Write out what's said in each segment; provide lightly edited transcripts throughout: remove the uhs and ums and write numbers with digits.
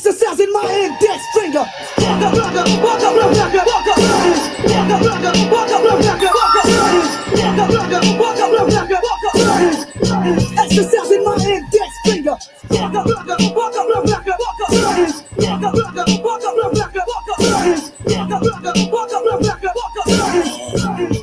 Exercising my index finger. Exercising my index finger.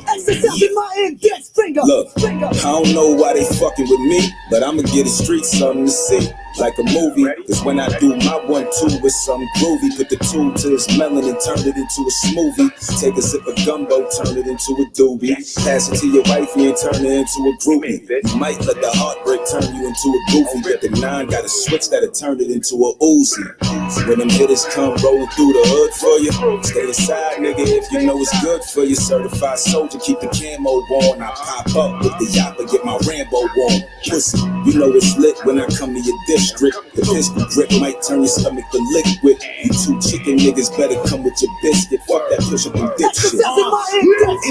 Exercising my index finger. Look, I don't know why they fucking with me, but I'ma get the streets something to see. Like a movie, cause when I do my 1-2 with something groovy, put the tube to this melon and turn it into a smoothie. Take a sip of gumbo, turn it into a doobie. Pass it to your wifey and turn it into a groupie. You might let the heartbreak turn you into a goofy, but the 9 got a switch that'll turn it into a Uzi. When them hitters come rolling through the hood for you, stay aside, nigga, if you know it's good for you. Certified soldier, keep the camo on. I pop up with the yapper, get my Rambo on. Pussy, you know it's lit when I come to your district. The pistol grip might turn your stomach to liquid. You 2 chicken niggas better come with your biscuit. Fuck that push up and dip shit. Exercising my index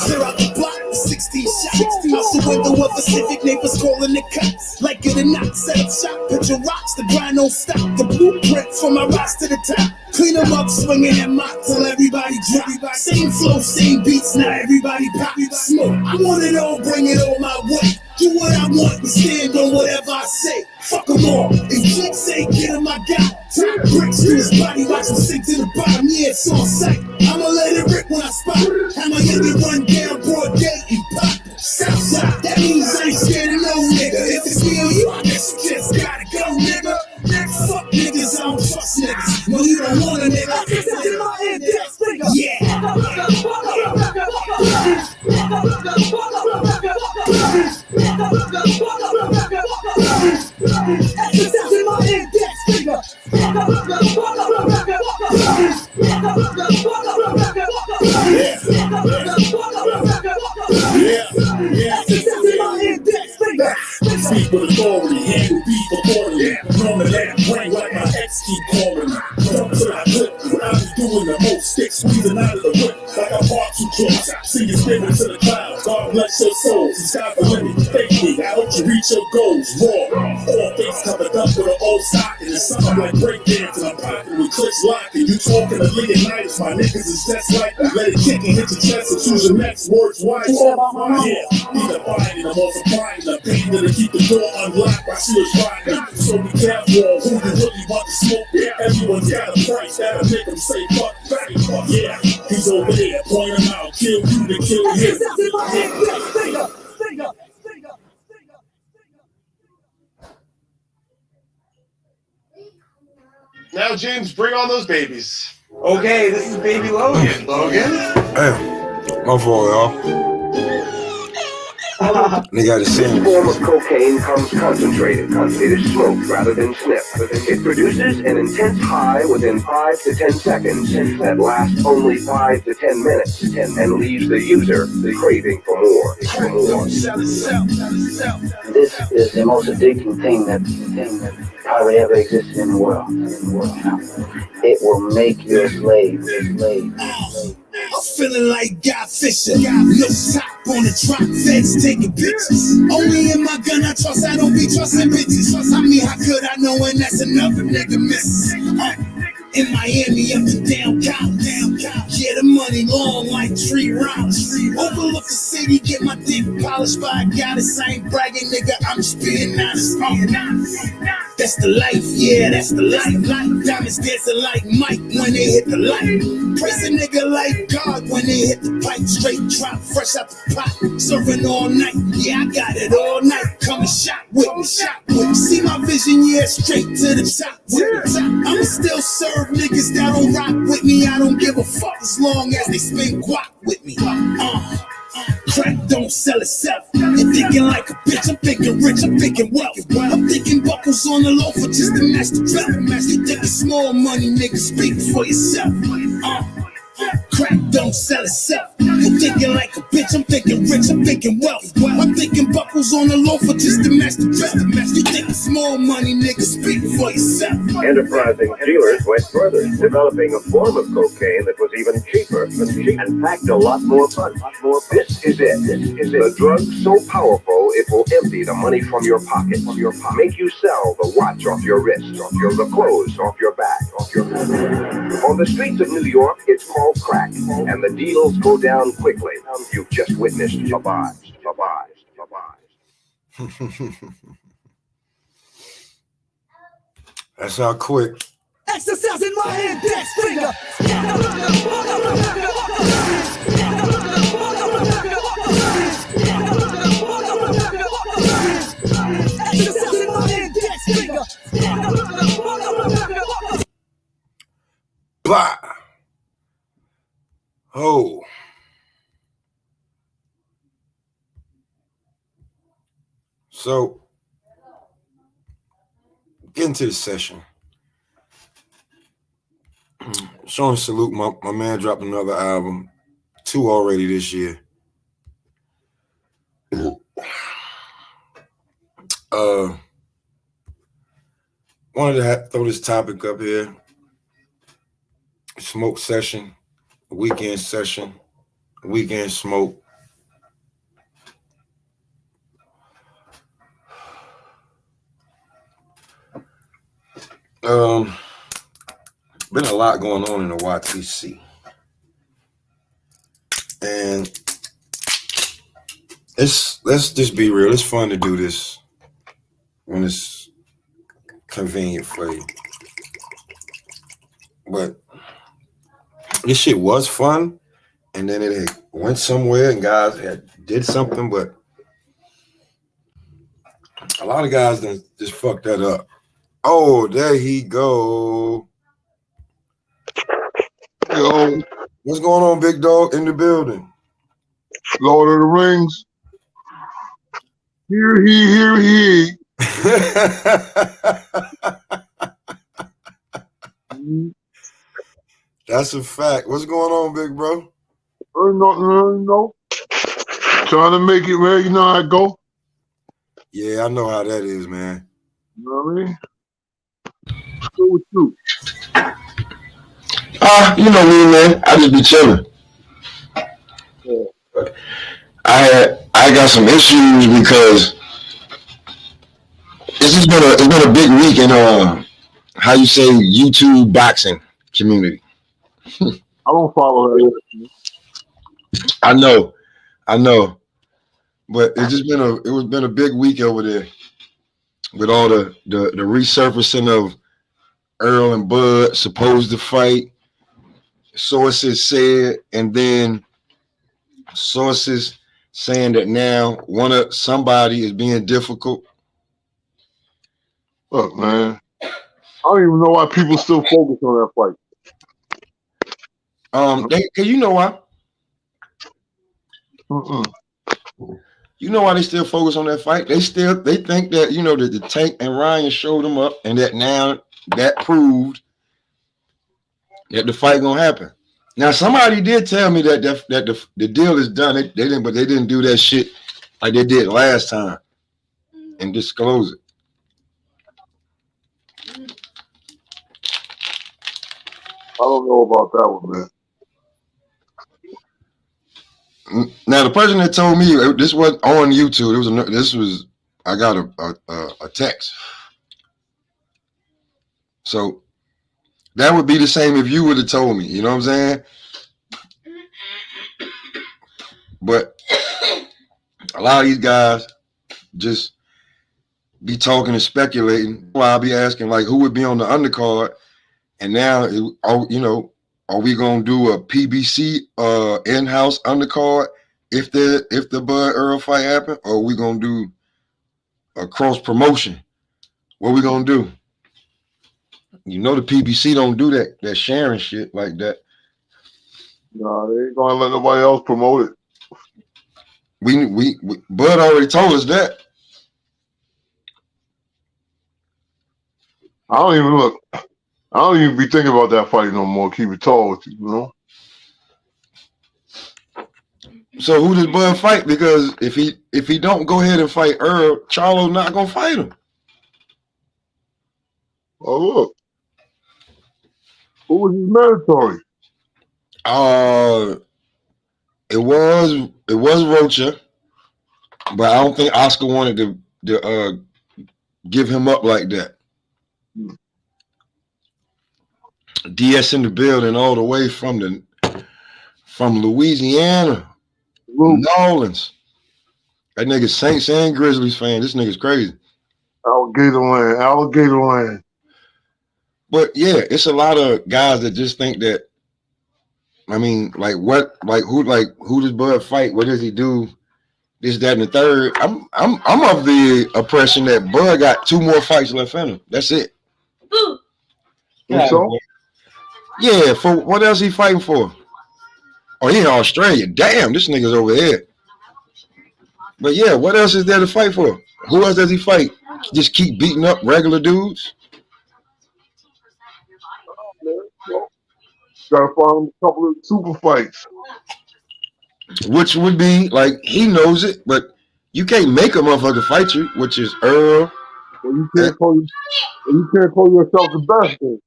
Clear out the block, 16 shots. Out the window of a Civic, neighbors calling the cops. Like it or not, set up shop, put your rocks, the grind don't stop. The blueprint from my rocks to the top. Clean them up, swinging that mop till everybody drop. Same flow, same beats, now everybody pop. Smoke, I want it all, bring it all my way. Do what I want and stand on whatever I say. Fuck them all. If chicks say get him, I got top bricks to his body. Watch him sink to the bottom. Yeah, it's on sight. I'ma let it rip when I spot. I'ma hit it run down broad day and pop. Southside, that means I ain't scared of no nigga. If it's me or you, I guess you just gotta go, nigga. Fuck niggas, I don't trust niggas. No, you don't want a nigga. Exercising my index finger. Yeah. Exercising my index finger. Exercising my index finger. Speak with authority, handle beef accordingly. Normally that brain like my ex keep calling me. Jump to the clip, I be doing the most. Stick squeezing out of the whip like I park too close. See you spinning to the clouds. God bless your souls. The sky's the limit. Fake me, I hope you reach your goals. Raw, all face covered up with an old sock. And it's something like breakdance and I'm popping with clicks locking. You talking to Leonidas, my niggas is just like that. Let it kick and hit your chest and choose your next words wise. Yeah, either buying it or multiplying the pain to keep the door unlocked while she was riding. So be careful who you really want to smoke with. Everyone's got a price that'll make them say fuck back. Yeah, he's over there, point him out, kill you to kill him. Exercising my index finger. Now, James, bring on those babies. Okay, this is baby Logan. Logan? Hey, my fault, y'all. They got to sing. This form of cocaine comes concentrated. It is smoked rather than sniffed. It produces an intense high within 5 to 10 seconds that lasts only 5 to 10 minutes and leaves the user craving for more. This is the most addicting thing that probably ever existed in the world. It will make you a slave. I'm feeling like Guy Fisher. No top on the drop, feds taking pictures. Only in my gun I trust, I don't be trusting bitches. I mean, how could I know when that's another nigga misses? In Miami, up and down college. Yeah, the money long like tree rounds. Overlook the city, get my dick polished by a goddess. I ain't bragging, nigga, I'm just being honest. That's the life, yeah, that's the life. Diamonds dancing like Mike when they hit the light. Praise a nigga like God when they hit the pipe. Straight drop, fresh out the pot. Serving all night, yeah, I got it all night. Come and shot with me. See my vision, yeah, straight to the top. I'ma still serve niggas that don't rock with me. I don't give a fuck as long as they spend guap with me. Crack don't sell itself. You're thinking like a bitch, I'm thinking rich, I'm thinking wealth. I'm thinking buckles on the loafer just to match the belt. You thinking small money, nigga, speak for yourself. Crack don't sell itself. You're thinking like a bitch. bitch, I'm thinking rich, I'm thinking wealth. I'm thinking buckles on the loafer just to match the belt. You think small money, nigga, speak for yourself. Enterprising dealers went further, developing a form of cocaine that was even cheaper and packed a lot more punch. This is it. The drug so powerful it will empty the money from your pocket, make you sell the watch off your wrist, the clothes off your back, On the streets of New York, it's called crack, and the deals go down quickly. You've just witnessed a buy. That's how quick. Exercising my index finger. Exercising my index finger. Blah. Oh. So, getting to the session. Showing salute, my man dropped another album, 2 already this year. Wanted to throw this topic up here. Smoke session, weekend session, weekend smoke. Been a lot going on in the YTC. And let's just be real. It's fun to do this when it's convenient for you. But this shit was fun, and then it went somewhere and guys did something, but a lot of guys done just fucked that up. Oh, there he go. Yo, what's going on, big dog, in the building? Lord of the Rings. Hear he. That's a fact. What's going on, big bro? No. Trying to make it where you know how I go. Yeah, I know how that is, man. You know what I mean? What's good with you? You know me, man. I just be chilling. Yeah. I got some issues because it's been a big week in how you say YouTube boxing community. I don't follow that. I know, but it was been a big week over there with all the resurfacing of Earl and Bud supposed to fight. Sources said, and then sources saying that now somebody is being difficult. Look, man, I don't even know why people still focus on that fight. You know why? You know why they still focus on that fight? They think that, you know, that the Tank and Ryan showed them up, and that now that proved that the fight gonna happen. Now somebody did tell me that the deal is done. They didn't do that shit like they did last time and disclose it. I don't know about that one, man. Now the person that told me this wasn't on YouTube. I got a text. So that would be the same if you would have told me. You know what I'm saying? But a lot of these guys just be talking and speculating. Well, I'll be asking like who would be on the undercard, and now are we gonna do a PBC in-house undercard if the Bud Earl fight happen, or are we gonna do a cross promotion? What we gonna do? You know the PBC don't do that sharing shit like that. No, they ain't gonna let nobody else promote it. We Bud already told us that. I don't even be thinking about that fight no more. Keep it tall with you, you know. So who does Bud fight? Because if he don't go ahead and fight Earl, Charlo's not gonna fight him. Oh look, who was his mandatory? It was Rocha, but I don't think Oscar wanted to give him up like that. DS in the building all the way from Louisiana, New Orleans. That nigga Saints and Grizzlies fan. This nigga's crazy. Alligator land. But yeah, it's a lot of guys that just think that. I mean, who does Bud fight? What does he do? This, that, and the third. I'm of the impression that Bud got 2 more fights left in him. That's it. So? Yeah, for what else he fighting for? Oh, he in Australia. Damn, this nigga's over here. But yeah, what else is there to fight for? Who else does he fight? Just keep beating up regular dudes? Gotta find a couple of super fights. Which would be like, he knows it, but you can't make a motherfucker fight you, which is Earl. Well, you can't call yourself the best thing.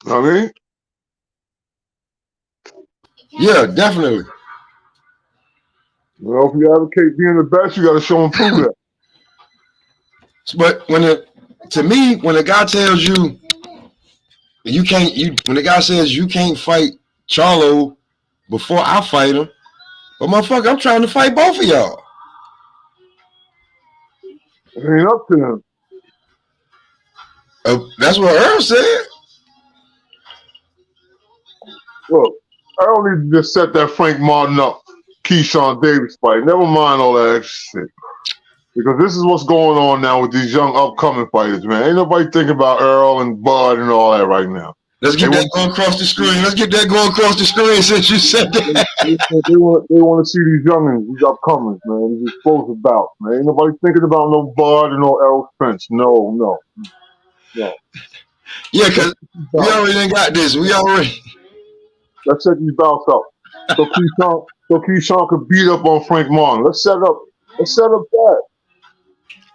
I mean? Yeah, definitely. Well, if you advocate being the best, you gotta show and prove that. But when a guy tells you when the guy says you can't fight Charlo before I fight him, but motherfucker, I'm trying to fight both of y'all. It ain't up to him. That's what Earl said. Look, I don't need to just set that Frank Martin up, Keyshawn Davis fight. Never mind all that extra shit. Because this is what's going on now with these young upcoming fighters, man. Ain't nobody thinking about Earl and Bud and all that right now. Let's get that going across the screen. Let's get that going across the screen since you said that. They want to see these youngins, these upcomers, man. These explosive bouts, man. Ain't nobody thinking about no Bud and no Errol Spence. No. Yeah, because we already ain't got this. Let's set these bouts up. So Keyshawn could beat up on Frank Martin. Let's set up that.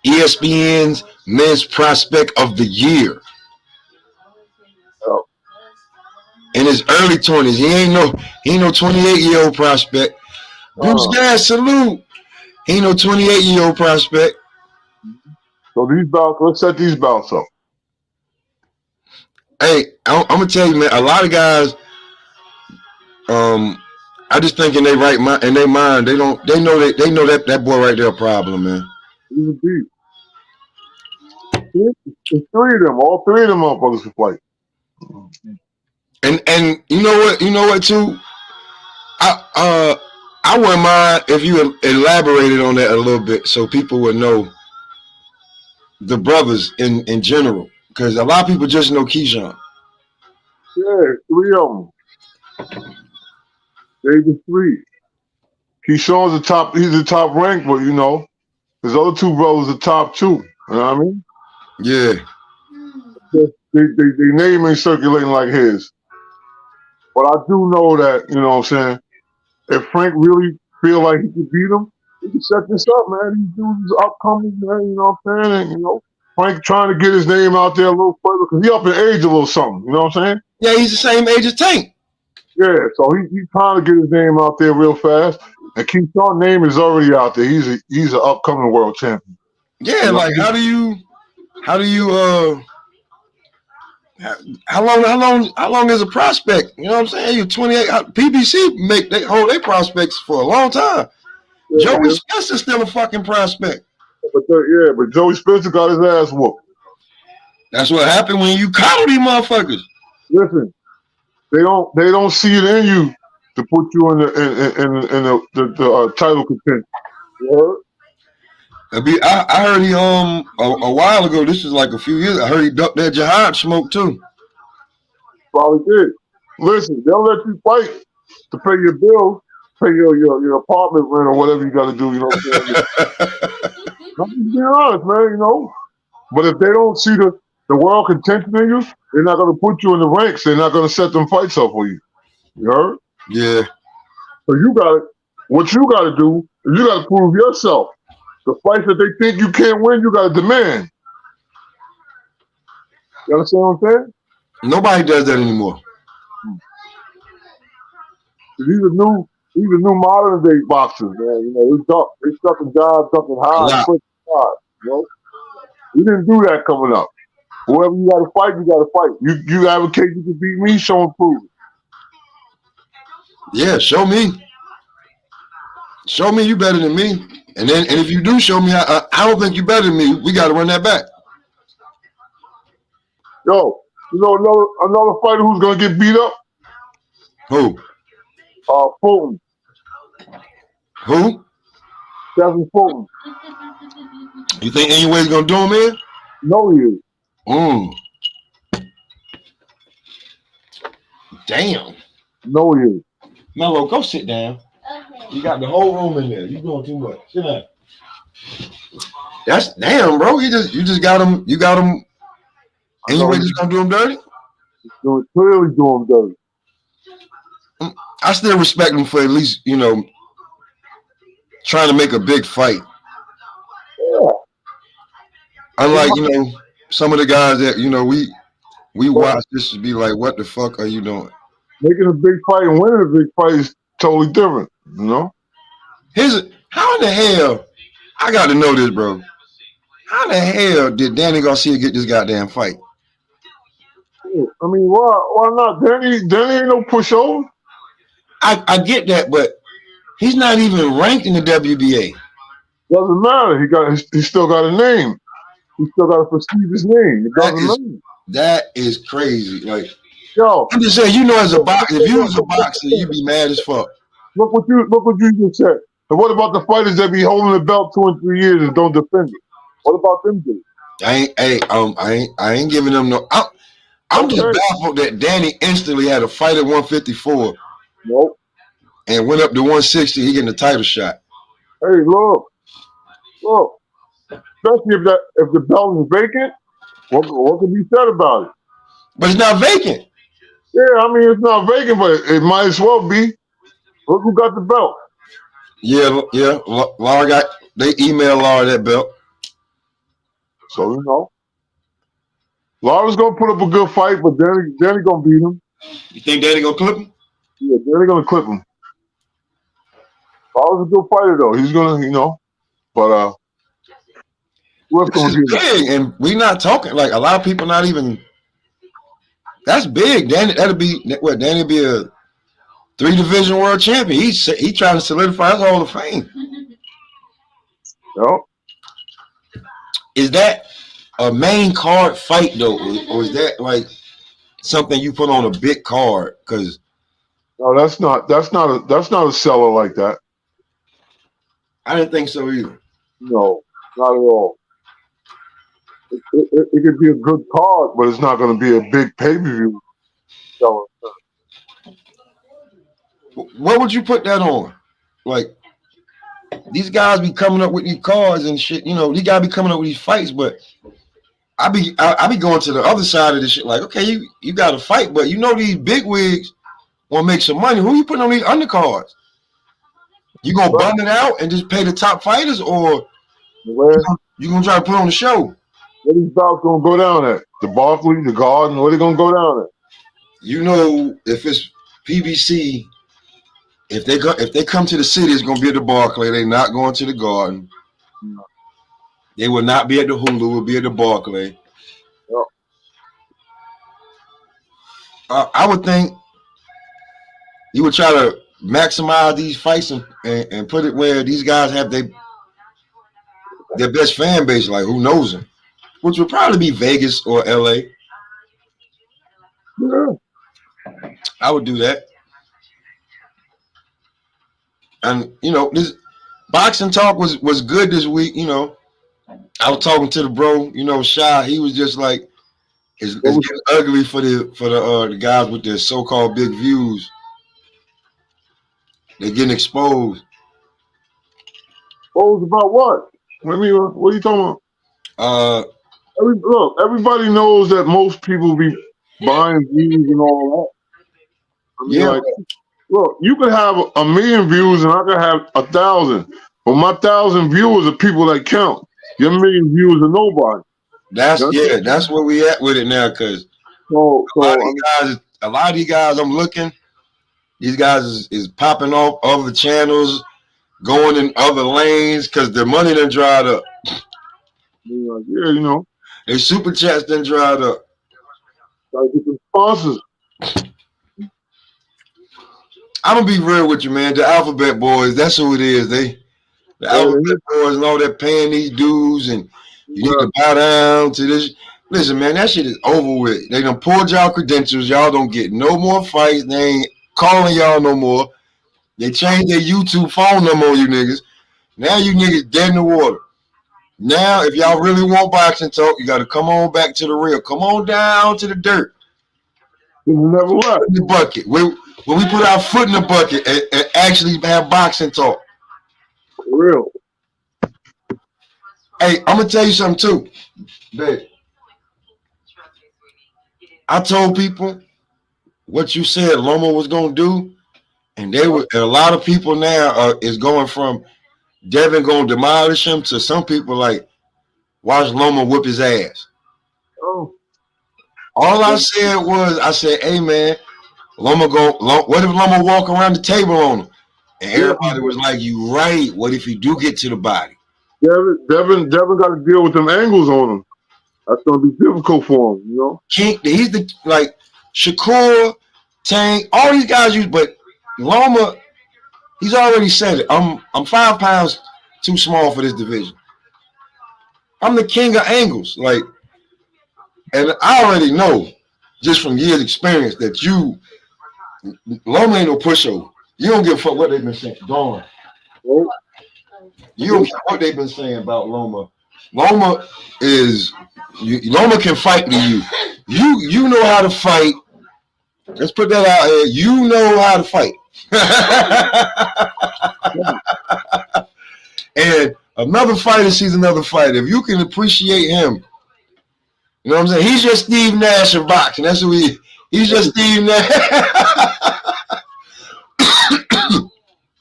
ESPN's Men's Prospect of the Year. In his early 20s. He ain't no 28-year-old prospect. Bruce Gas, salute. He ain't no 28-year-old prospect. So these bouts, let's set these bouts up. Hey, I'm gonna tell you, man, a lot of guys, I just think in their mind, they know that boy right there a problem, man. He's a beast. It's 3 of them. All 3 of them motherfuckers can fight. And you know what too? I wouldn't mind if you elaborated on that a little bit so people would know the brothers in general. Because a lot of people just know Keyshawn. Yeah, 3 of them. They the 3. Keyshawn's he's the top ranked, but you know, his other 2 brothers are top 2. You know what I mean? Yeah. Their name ain't circulating like his. But I do know that, you know what I'm saying, if Frank really feel like he can beat him, he can set this up, man. These dudes are upcoming, man, you know what I'm saying? And, you know, Frank trying to get his name out there a little further because he up in age a little something, you know what I'm saying? Yeah, he's the same age as Tank. Yeah, so he's trying to get his name out there real fast. And Keyshawn's name is already out there. He's an upcoming world champion. Yeah, you know, like how do you how long is a prospect? You know what I'm saying? You're 28. PBC they hold their prospects for a long time. Yeah, Joey Spencer's still a fucking prospect. But Joey Spencer got his ass whooped. That's what happened when you coddle these motherfuckers. Listen, they don't see it in you to put you in the title contention. You heard? I heard he a while ago. This is like a few years. I heard he ducked that jihad smoke too. Probably did. Listen, they'll let you fight to pay your bills, pay your apartment rent or whatever you got to do. You know what I'm saying? I'm just being honest, man. You know, but if they don't see the world contention in you, They're not gonna put you in the ranks. They're not gonna set them fights up for you. You heard? Yeah. So you got what you got to do is you got to prove yourself. The fights that they think you can't win, you got to demand. You understand what I'm saying? Nobody does that anymore. These are new modern day boxers, man. You know, they sucking jobs, sucking high, quick hard. You know, we didn't do that coming up. Whoever you got to fight, you got to fight. You advocate you can beat me, show and prove it. Yeah, show me. Show me you better than me. And if you do show me, I don't think you better than me. We got to run that back. Yo, you know another fighter who's gonna get beat up? Who? Fulton. Who? Stephen Fulton. You think anybody's gonna do him in? No, he is. Damn. No, he is. Mello, go sit down. Okay. You got the whole room in there. You doing too much. Sit down. That's damn, bro. You just got him. You got him. Anyway, just gonna do him dirty? Clearly do him dirty. I still respect him for at least, you know, trying to make a big fight. Yeah. Unlike, you know, some of the guys that, you know, we watch this to be like, what the fuck are you doing? Making a big fight and winning a big fight is totally different, you know? How in the hell, I got to know this, bro. How in the hell did Danny Garcia get this goddamn fight? I mean, why not? Danny ain't no pushover. I get that, but he's not even ranked in the WBA. Doesn't matter. He still got a name. He still got a prestigious name. It doesn't matter. That is crazy. Like, yo, I'm just saying, you know, as a boxer, if you was a boxer, you'd be mad as fuck. Look what you just said. And what about the fighters that be holding the belt 2 and 3 years and don't defend it? What about them dudes? I ain't giving them no. I'm just baffled that Danny instantly had a fight at 154. Nope. And went up to 160. He getting the title shot. Hey, look. Especially if the belt is vacant, what can be said about it? But it's not vacant. Yeah, I mean it's not vacant, but it might as well be. Look who got the belt. Yeah. Laura they emailed Laura that belt. So you know. Laura's gonna put up a good fight, but Danny gonna beat him. You think Danny gonna clip him? Yeah, Danny gonna clip him. Laura's a good fighter though. He's gonna, you know, but this is big, and we not talking like a lot of people not even. That's big. Danny be a 3-division world champion. He trying to solidify his Hall of Fame. Yep. Is that a main card fight though, or is that like something you put on a big card? Because no, that's not a seller like that. I didn't think so either. No, not at all. It could be a good card, but it's not going to be a big pay-per-view seller. What would you put that on? Like, these guys be coming up with these cards and shit. You know, these guys be coming up with these fights, but I be going to the other side of this shit. Like, okay, you got to fight, but you know these big wigs want to make some money. Who you putting on these undercards? You gonna bum it out and just pay the top fighters, or you gonna try to put on the show? Where these bouts gonna go down at? The Barclays, the Garden? Where they gonna go down at? You know, if it's PBC, if they come to the city, it's gonna be at the Barclay. They're not going to the Garden. No. They will not be at the Hulu. Will be at the Barclay. Yep. I would think you would try to maximize these fights and put it where these guys have their best fan base. Like, who knows them? Which would probably be Vegas or LA. Yeah. I would do that. And you know, this boxing talk was good this week. You know, I was talking to the bro, you know, Shy. He was just like, it's getting ugly for the guys with their so-called big views. They're getting exposed. Exposed about what? What are you talking about? Look, everybody knows that most people be buying views and all that. I mean, Yeah. like, look, you could have 1,000,000 views and I could have 1,000, but my 1,000 viewers are people that count. Your 1,000,000 viewers are nobody. That's where we at with it now, because a lot of these guys I'm looking, these guys is popping off other channels, going in other lanes because their money done dried up. Yeah, you know. Their super chats done dried up. Gotta get the sponsors. I'm gonna be real with you, man. The Alphabet Boys, that's who it is. The Alphabet Boys and all that paying these dues, and you need to bow down to this. Listen, man, that shit is over with. They done pulled y'all credentials. Y'all don't get no more fights. They ain't calling y'all no more. They changed their YouTube phone number on you niggas. Now you niggas dead in the water. Now, if y'all really want boxing talk, you got to come on back to the real. Come on down to the dirt. Never left. In the bucket. When we put our foot in the bucket and actually have boxing talk. For real. Hey, I'm going to tell you something too. Babe. I told people what you said Loma was going to do, and a lot of people now is going from Devin going to demolish him to some people like, watch Loma whip his ass. Oh. All I said was, hey man, what if Loma walk around the table on him? And everybody was like, you right. What if you do get to the body? Devin got to deal with them angles on him. That's gonna be difficult for him, you know. He's Shakur, Tank, all these guys use, but Loma, he's already said it. I'm 5 pounds too small for this division. I'm the king of angles, and I already know, just from years' experience, that Loma ain't no pushover. You don't give a fuck what they've been saying. Dawn. You don't care what they've been saying about Loma. Loma can fight to you. You know how to fight. Let's put that out here. You know how to fight. And another fighter sees another fighter. If you can appreciate him, you know what I'm saying? He's just Steve Nash of boxing. That's who he's just Steve Nash.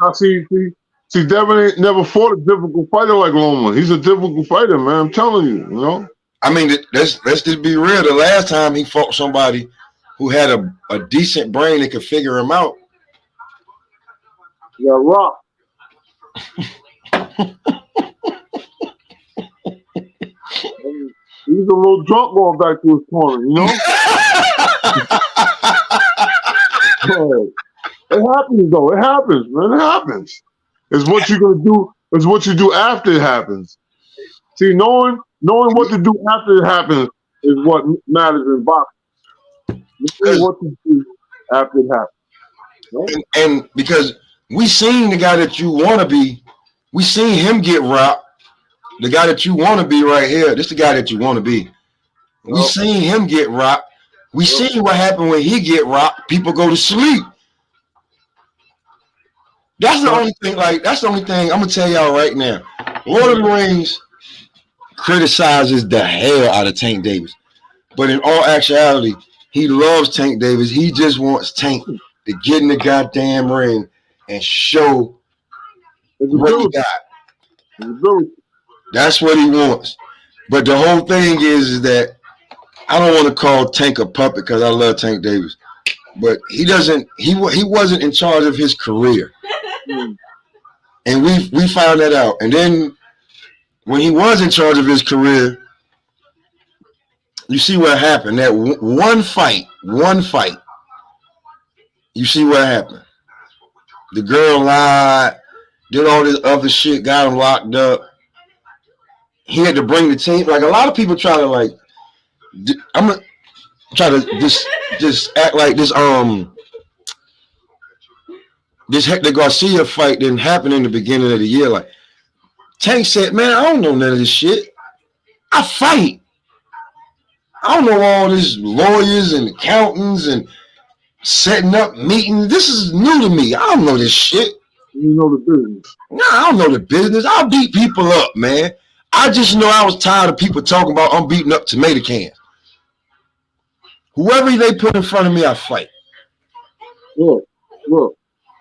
I see, Devin ain't never fought a difficult fighter like Loma. He's a difficult fighter, man. I'm telling you, you know. I mean, let's just be real. The last time he fought somebody who had a decent brain that could figure him out. Yeah, Rock. He's a little drunk going back to his corner, you know? It happens, though. It happens, man. It happens. It's what you're going to do. It's what you do after it happens. See, knowing what to do after it happens is what matters in boxing. Knowing what to do after it happens. Right? And because we seen the guy that you want to be, we seen him get rocked. The guy that you want to be right here, this is the guy that you want to be. We seen him get rocked. We seen what happened when he get rocked. People go to sleep. That's the only thing. That's the only thing I'm gonna tell y'all right now. Lord of the Rings criticizes the hell out of Tank Davis, but in all actuality, he loves Tank Davis. He just wants Tank to get in the goddamn ring and show what he got. That's what he wants. But the whole thing is that I don't want to call Tank a puppet because I love Tank Davis, but he wasn't in charge of his career. And we found that out. And then when he was in charge of his career, you see what happened. That one fight, you see what happened. The girl lied, did all this other shit, got him locked up. He had to bring the team. Like a lot of people try to I'm gonna try to just act like this Hector Garcia fight didn't happen in the beginning of the year. Like Tank said, man, I don't know none of this shit. I fight. I don't know all these lawyers and accountants and setting up meetings. This is new to me. I don't know this shit. You know the business. Nah, I don't know the business. I'll beat people up, man. I just know I was tired of people talking about I'm beating up tomato cans. Whoever they put in front of me, I fight. Look.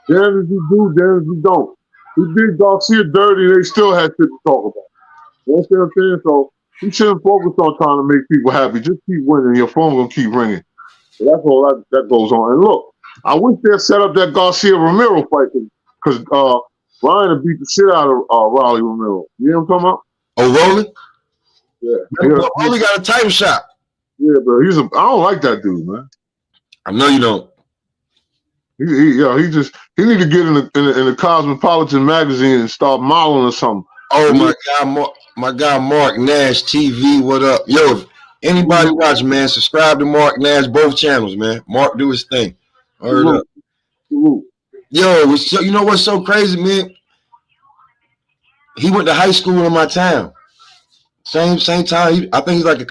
Damn if you do, damn if you don't. He did Garcia dirty, they still had shit to talk about. You know what I'm saying? So you shouldn't focus on trying to make people happy. Just keep winning. Your phone gonna keep ringing. So that's all that goes on. And look, I wish they set up that Garcia Romero fight because Ryan would beat the shit out of Rolly Romero. You know what I'm talking about? Oh, Rolly? Yeah. Rolly got a title shot. Yeah, but I don't like that dude, man. I know you don't. He need to get in the Cosmopolitan magazine and start modeling or something. Oh my God, Mark Nash TV, what up? Yo, if anybody watch, man, subscribe to Mark Nash, both channels, man. Mark do his thing. Word up. Yo, you know what's so crazy, man? He went to high school in my town. Same time. I think he's like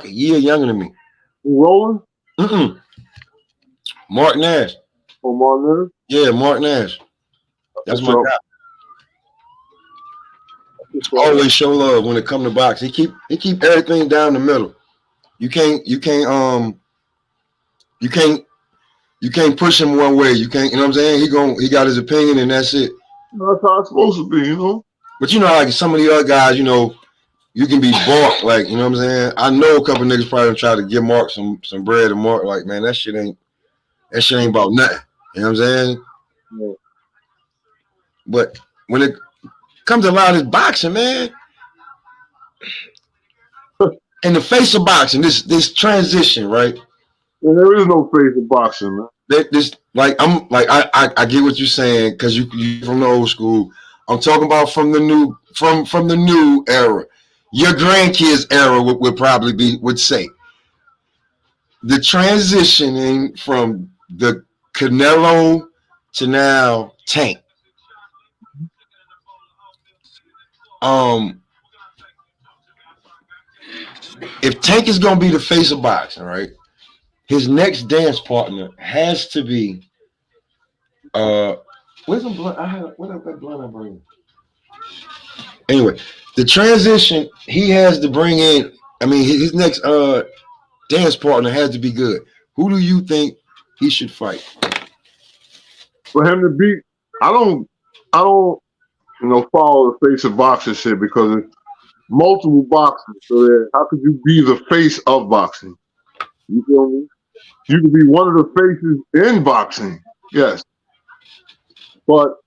a year younger than me. Rolling? Mark Nash. Oh, Mark Nash? Yeah, Mark Nash. That's my guy. Always show love when it comes to boxing. He keep everything down the middle. You can't push him one way. You can't, you know what I'm saying? He got his opinion and that's it. That's how it's supposed to be, you know. But you know, like some of the other guys, you know, you can be bought, like, you know what I'm saying? I know a couple niggas probably try to give Mark some bread and Mark, like, man, that shit ain't about nothing. You know what I'm saying? Yeah. But when it comes to a lot of this boxing, man, in the face of boxing, this transition, right? And there is no face of boxing, man. I get what you're saying because you from the old school. I'm talking about from the new era. Your grandkids era would probably would say the transitioning from the Canelo to now Tank. If Tank is gonna be the face of boxing, right? His next dance partner has to be where's the blunt? What is that blunt I bring? Anyway, the transition he has to bring in. I mean, his next dance partner has to be good. Who do you think he should fight? For him to beat, I don't, follow the face of boxing shit because it's multiple boxers. So how could you be the face of boxing? You feel me? You could be one of the faces in boxing, yes. But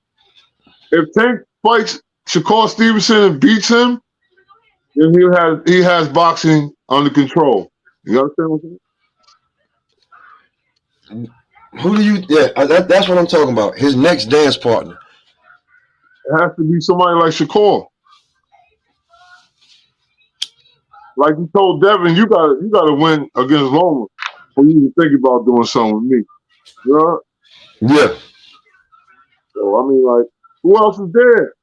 if Tank fights Shakur Stevenson and beats him, then he has boxing under control. You understand what I'm saying? Who do you? Yeah, that's what I'm talking about. His next dance partner. It has to be somebody like Shakur. Like you told Devin, you gotta win against Loma for you to think about doing something with me. You know? Yeah. So I mean, like, who else is there?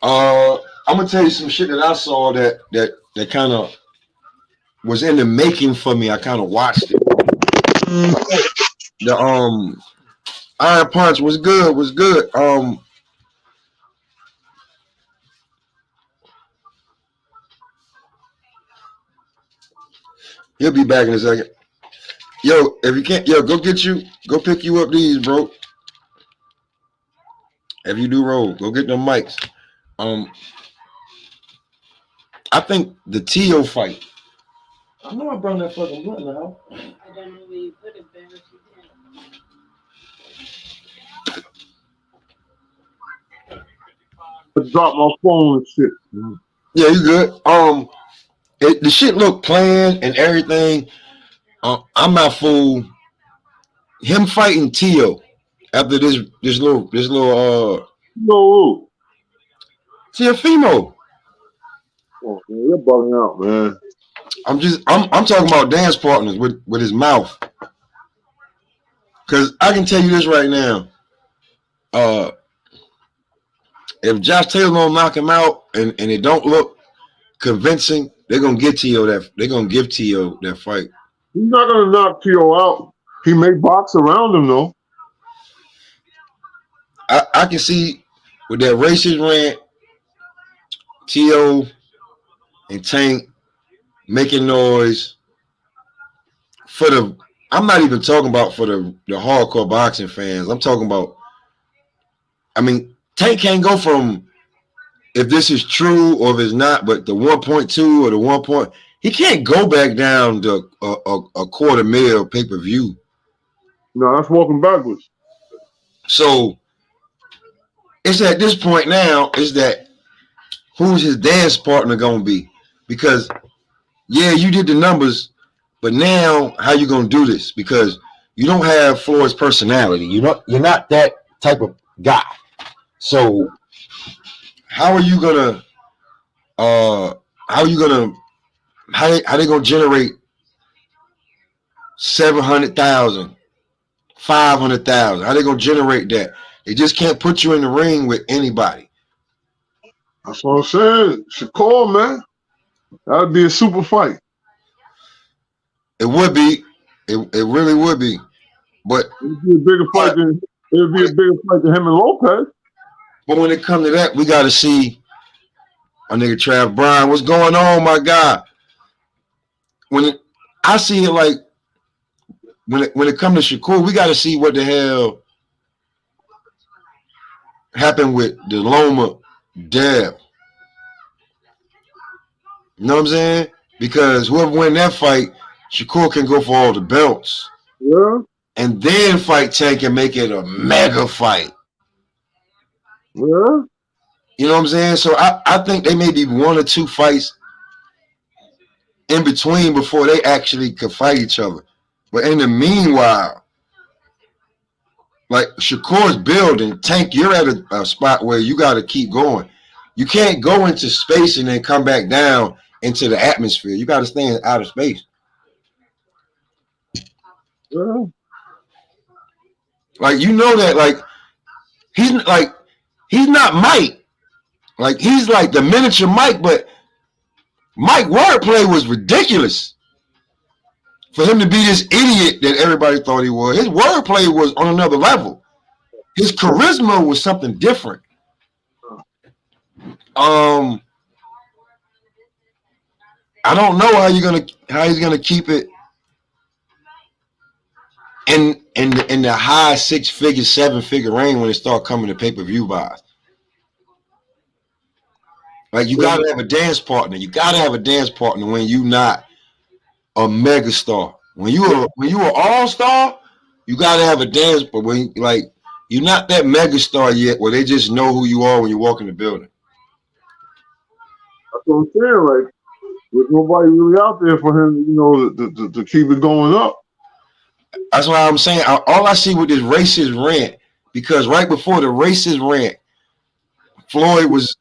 I'm gonna tell you some shit that I saw that kind of was in the making for me. I kind of watched it. The Iron Punch was good. He'll be back in a second. Yo, if you can't, go pick you up these, bro. If you do roll, go get them mics. I think the Tio fight. I know I brought that fucking blunt now. I don't know where you put it, Ben. I dropped my phone and shit. Yeah, you good. The shit look planned and everything. I'm not fooled. Him fighting Tio after this little no Tiafimo. Oh, man, you're bugging out, man. I'm talking about dance partners with his mouth. Cause I can tell you this right now. If Josh Taylor don't knock him out and it don't look convincing, they're gonna give Tio that fight. He's not gonna knock Tio out. He may box around him though. I can see with that racist rant, Tio and Tank making noise, I'm not even talking about for the hardcore boxing fans. I'm talking about, I mean, Tank can't go from, if this is true or if it's not, but the 1.2 or the 1 point, he can't go back down to a quarter mil pay-per-view. No, that's walking backwards. So it's at this point now is that who's his dance partner gonna be? Because yeah, you did the numbers, but now how you gonna do this? Because you don't have Floyd's personality. You're not that type of guy. So how are you gonna how they gonna generate 700,000, 500,000? How they gonna generate that? They just can't put you in the ring with anybody. That's what I'm saying. Shakur, man, that'd be a super fight. It would be. It really would be. But it'd be a bigger fight than him and Lopez. But when it comes to that, we got to see our nigga Trav Bryan. What's going on, my guy? I see it like when it comes to Shakur, we got to see what the hell happened with the Loma Deb. You know what I'm saying? Because whoever win that fight, Shakur can go for all the belts. Yeah. And then fight Tank and make it a mega fight. Yeah. You know what I'm saying? So I think they may be 1 or 2 fights in between before they actually could fight each other. But in the meanwhile, like Shakur's building, Tank, you're at a spot where you got to keep going. You can't go into space and then come back down into the atmosphere. You got to stay in outer space. Yeah. Like, you know that, like, he's not Mike. Like, he's like the miniature Mike, but Mike wordplay was ridiculous. For him to be this idiot that everybody thought he was, his wordplay was on another level. His charisma was something different. I don't know how he's gonna keep it in the high 6-figure, 7-figure range when it start coming to pay-per-view buys. Like, you gotta have a dance partner. You gotta have a dance partner when you not a mega star. When you are all-star, you gotta have a dance, but when you're not that mega star yet where they just know who you are when you walk in the building. That's what I'm saying. Like, there's nobody really out there for him, to keep it going up. That's why I'm saying all I see with this racist rant, because right before the racist rant, Floyd was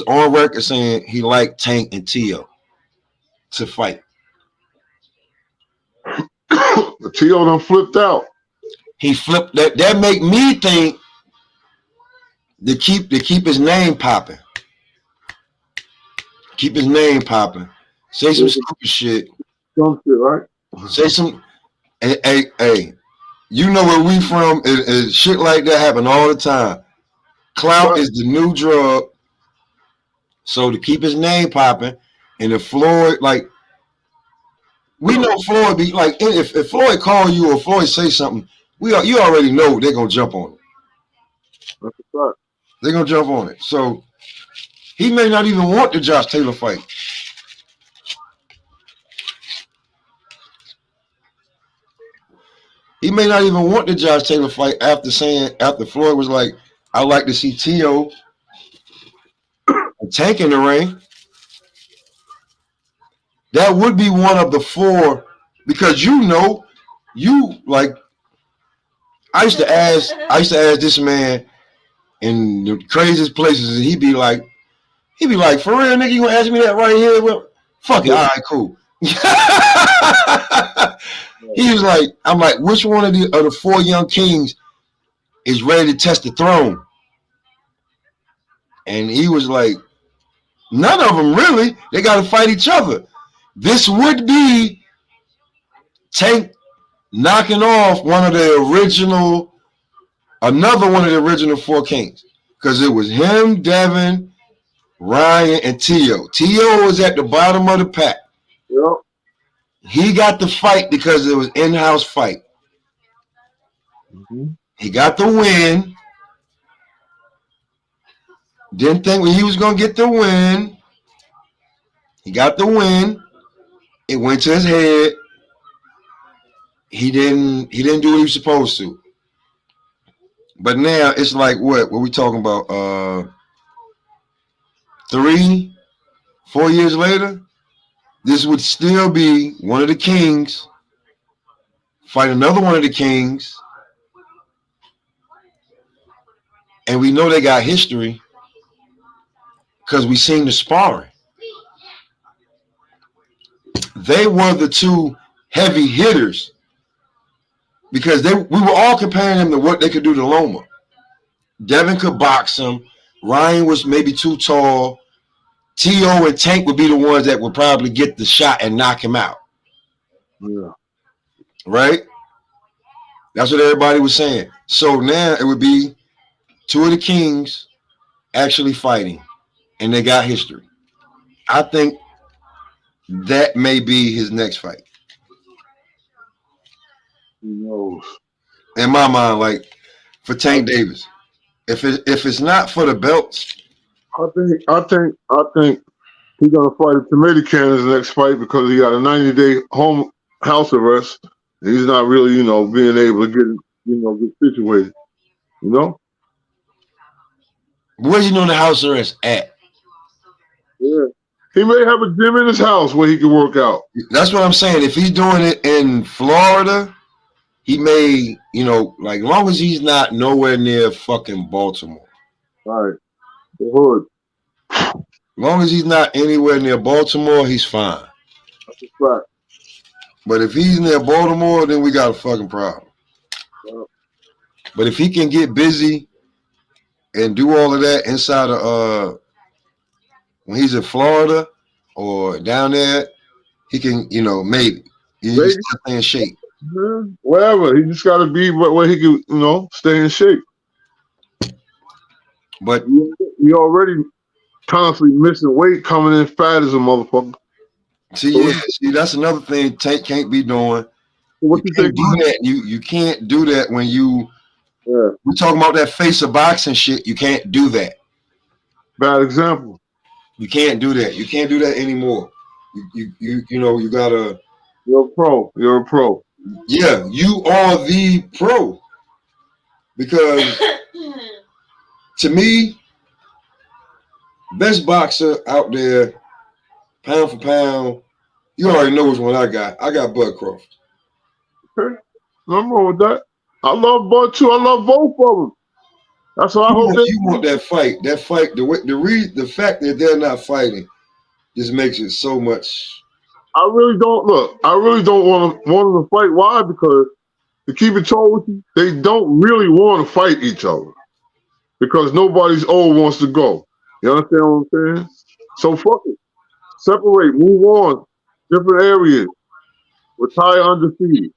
on record saying he liked Tank and Tio to fight. Tio done flipped out. He flipped that. That make me think to keep his name popping. Keep his name popping. Say some stupid shit. Some shit, right? Say some. Hey, you know where we from? Is shit like that happen all the time. Clout is the new drug. So to keep his name popping, and if Floyd, like, we know Floyd be like, if Floyd call you or Floyd say something, you already know they're gonna jump on it. That's a fact. They're gonna jump on it. So he may not even want the Josh Taylor fight. He may not even want the Josh Taylor fight after Floyd was like, I'd like to see Tio and Tank in the ring. That would be one of the 4, because I used to ask this man in the craziest places, and he'd be like, for real, nigga, you gonna ask me that right here? Well, fuck it, all right, cool. He was like, I'm like, which one of the 4 young kings is ready to test the throne? And he was like, none of them really. They got to fight each other. This would be Tank knocking off another one of the original 4 kings. Because it was him, Devin, Ryan, and Tio. Tio was at the bottom of the pack. Yep. He got the fight because it was in-house fight. He got the win. Didn't think he was gonna get the win. He got the win. It went to his head. He didn't do what he was supposed to. But now it's like what we talking about? 3, 4 years later, this would still be one of the kings fight another one of the kings, and we know they got history because we seen the sparring. They were the two heavy hitters because we were all comparing them to what they could do to Loma. Devin could box him. Ryan was maybe too tall. T.O. and Tank would be the ones that would probably get the shot and knock him out. Yeah. Right? That's what everybody was saying. So now it would be two of the kings actually fighting, and they got history. I think that may be his next fight. Who knows? In my mind, like for Tank Davis, if it's not for the belts, I think he's gonna fight a tomato can in his next fight because he got a 90-day home house arrest. He's not really, being able to get situated. Where's he doing the house arrest at? Yeah. He may have a gym in his house where he can work out. That's what I'm saying. If he's doing it in Florida, he may, like, long as he's not nowhere near fucking Baltimore. All right. The hood. Long as he's not anywhere near Baltimore, he's fine. That's a fact. But if he's near Baltimore, then we got a fucking problem. Yeah. But if he can get busy and do all of that inside of when he's in Florida or down there, he can, maybe. He can stay in shape. Yeah. Wherever. He just got to be where he can, stay in shape. But he already constantly missing weight, coming in fat as a motherfucker. See, that's another thing Tank can't be doing. What you think? Do that. You can't do that when you. Yeah. We're talking about that face of boxing shit. You can't do that. Bad example. You can't do that. You can't do that anymore. You gotta. You're a pro. You're a pro. Yeah, you are the pro. Because to me, best boxer out there, pound for pound, you already know which one I got. I got Bud Crawford. Okay. Nothing wrong with that. I love Bud too. I love both of them. That's why I hope you want that fight. That fight, the fact that they're not fighting just makes it so much. I really don't want them to fight. Why? Because to keep it told with you, they don't really want to fight each other. Because nobody's old wants to go. You understand what I'm saying? So fuck it. Separate, move on. Different areas. Retire undefeated.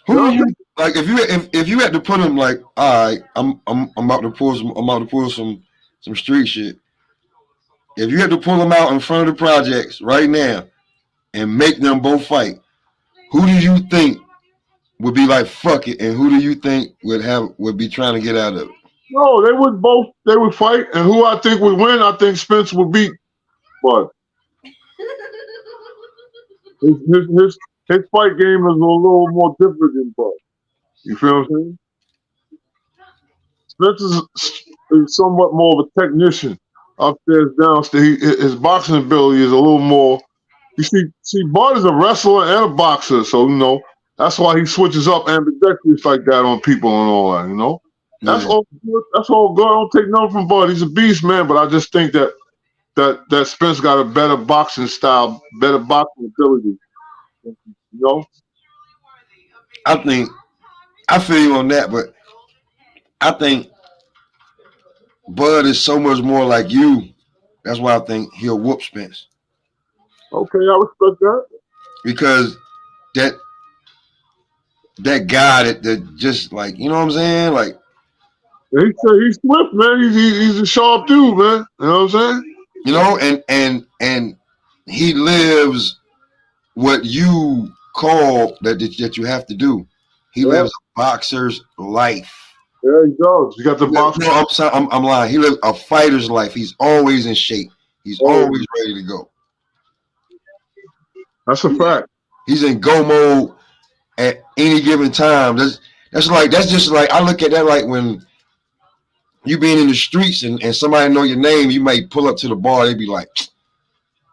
Who are you? Like if you had to put him like, all right, I'm about to pull some street shit. If you had to pull them out in front of the projects right now and make them both fight, who do you think would be like fuck it, and who do you think would be trying to get out of it? No, they would fight, and who I think would win, I think Spence would beat Bud. His fight game is a little more different than Bud. You feel what I'm saying? Spence is somewhat more of a technician. Upstairs, downstairs. His boxing ability is a little more. You see, Bud is a wrestler and a boxer, so that's why he switches up ambidextrous like that on people and all that. That's all good. That's all good. I don't take nothing from Bud. He's a beast, man. But I just think that Spence got a better boxing style, better boxing ability. I feel you on that, but I think Bud is so much more like you. That's why I think he'll whoop Spence. Okay, I respect that. Because that guy that just like, you know what I'm saying? Like, he's swift, man. He's a sharp dude, man. You know what I'm saying? And he lives what you call that you have to do. He lives a boxer's life. There he goes. You got the box. No, I'm lying. He lives a fighter's life. He's always in shape. He's always ready to go. That's a fact. He's in go mode at any given time. That's just like, I look at that like when you being in the streets and somebody know your name, you might pull up to the bar, they be like,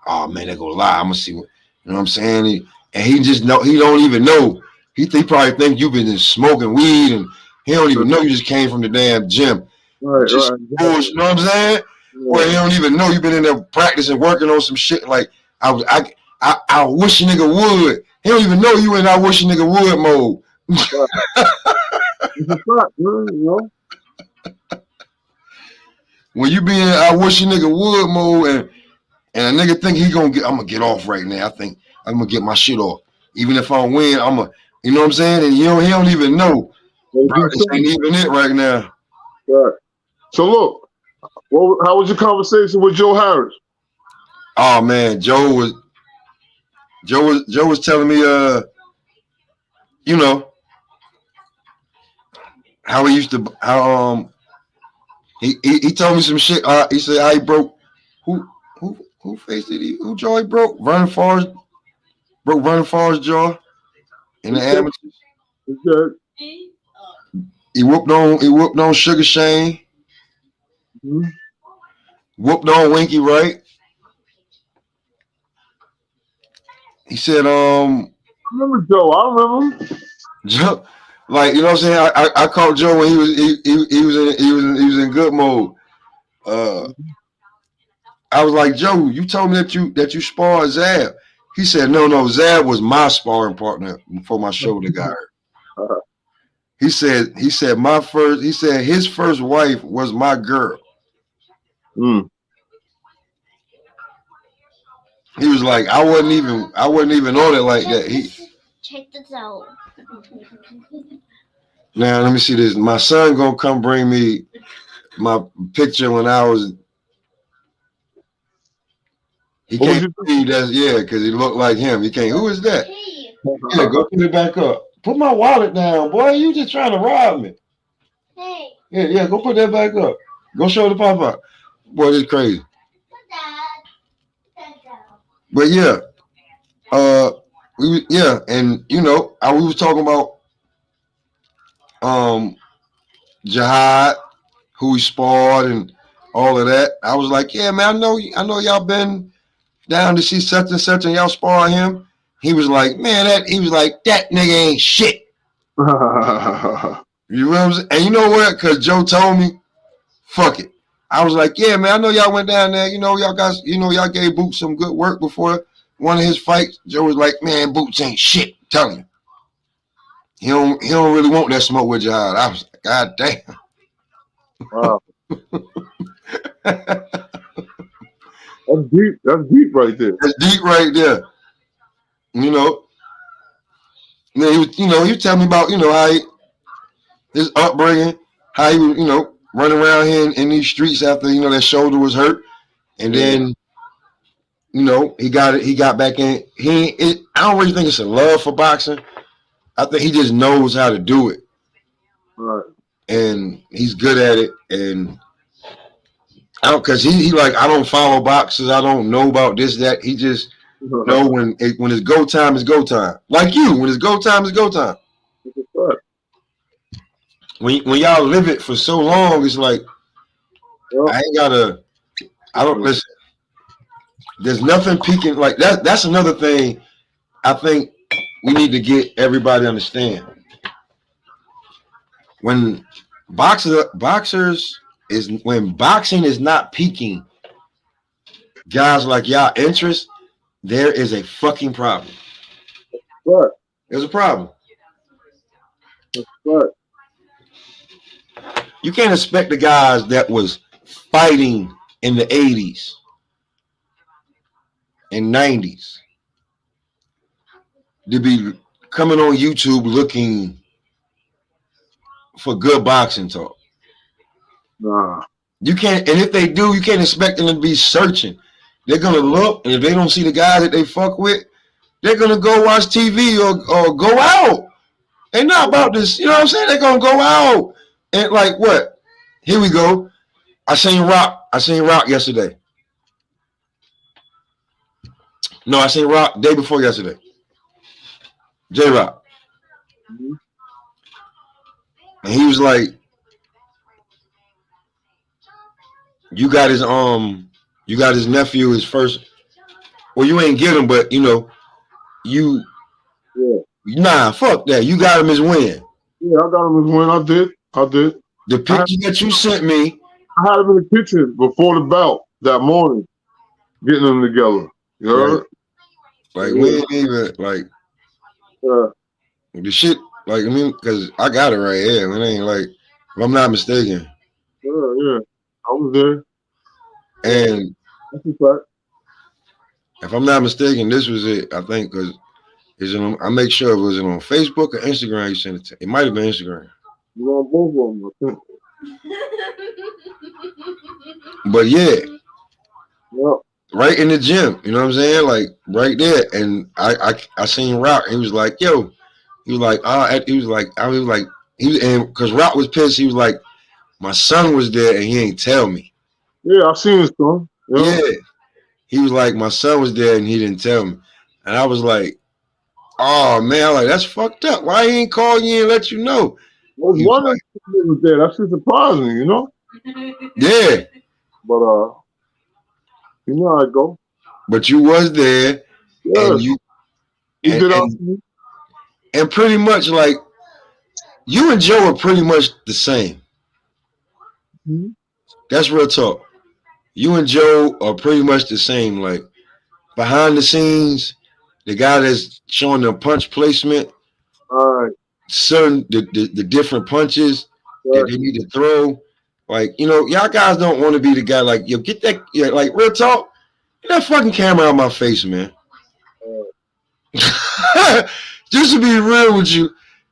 oh man, they gonna lie. I'm gonna see what, you know what I'm saying? And he just know, he don't even know. He probably think you've been smoking weed and he don't even know you just came from the damn gym. Right. You know what I'm saying? Or he don't even know you've been in there practicing, working on some shit. Like I wish a nigga would. He don't even know you in I wish a nigga would mode. When you be in I wish a nigga would mode and a nigga think I'm gonna get off right now. I think I'm gonna get my shit off. Even if I win, you know what I'm saying? And he don't even know. Bro, this ain't even it right now. Right. So look, how was your conversation with Joe Harris? Oh man, Joe was telling me you know, how he used to he told me some shit. He said how he broke who faced it? Who jaw he broke? Vernon Forrest broke Vernon Forrest's jaw in the amateurs. Okay. He whooped on Sugar Shane. Mm-hmm. Whooped on Winky Wright. He said, I remember Joe. I remember him. Joe, like, you know what I'm saying? I caught Joe when he was in good mode. I was like, Joe, you told me that you sparred Zab. He said, no, Zab was my sparring partner before my shoulder got hurt. He said his first wife was my girl. Mm. He was like, I wasn't even on it like that. Check this out. Now let me see this. My son gonna come bring me my picture when I was. He can't see that, because he looked like him. He can't. Who is that? Yeah, go put it back up. Put my wallet down, boy. You just trying to rob me. Hey. Yeah, go put that back up. Go show the pop-up. Boy, this is crazy. But yeah, and you know, we was talking about Jihad, who he sparred and all of that. I was like, yeah, man, I know y'all been down to see such and such and y'all spar him. He was like, man, that nigga ain't shit. You know what I'm saying? And you know what? Because Joe told me, fuck it. I was like, yeah, man, I know y'all went down there. You know, y'all gave Boots some good work before one of his fights. Joe was like, man, Boots ain't shit. I'm telling you. He don't really want that smoke with Jihad. I was like, God damn. Wow. That's deep. That's deep right there. That's deep right there. You know. He was telling me about, how his upbringing, how he was, running around here in these streets after, that shoulder was hurt. And then, he got back in. I don't really think it's a love for boxing. I think he just knows how to do it. Right. And he's good at it. And because he like, I don't follow boxers. I don't know about this, that. He just know when it's go time, it's go time. Like you, when it's go time, it's go time. When y'all live it for so long, it's like, I don't listen. There's nothing peaking like that. That's another thing I think we need to get everybody to understand. When boxing is not peaking, guys like y'all interest, there is a fucking problem. Right. There's a problem. Right. You can't expect the guys that was fighting in the 80s and 90s to be coming on YouTube looking for good boxing talk. Nah. You can't, and if they do, you can't expect them to be searching. They're gonna look, and if they don't see the guys that they fuck with, they're gonna go watch TV or go out. They not about this, you know what I'm saying? They're gonna go out and like what? Here we go. I seen Rock yesterday. No, I seen Rock day before yesterday. J-Rock. And he was like, you got his nephew, his first. Well, you ain't get him, but you know, nah, fuck that. You got him as win. Yeah, I got him as win. I did. The picture that you sent me. I had him in the kitchen before the bout that morning, getting them together. You heard? Like we ain't even like the shit. Like I mean, because I got it right here. It ain't like, if I'm not mistaken. Yeah, I was there. And that's a fact. If I'm not mistaken, this was it. I think because I make sure it was on Facebook or Instagram. You sent it to. It might have been Instagram. You on both of them. But yeah, right in the gym. You know what I'm saying? Like right there. And I seen Rock. He was like, yo. He was like, and because Rock was pissed. He was like, my son was there and he ain't tell me. Yeah, I seen his son. Yeah. He was like, my son was there and he didn't tell me. And I was like, oh man, like that's fucked up. Why he ain't call you and let you know? I was wondering if he was there. That shit surprised me, you know? Yeah. But you know how it go. But you was there. Yes. And you and pretty much like you and Joe are pretty much the same. Mm-hmm. That's real talk. You and Joe are pretty much the same. Like behind the scenes, the guy that's showing the punch placement, certain the different punches that they need to throw. Like, you know, y'all guys don't want to be the guy like, yo, get that, like real talk, get that fucking camera out of my face, man. Just to be real with you,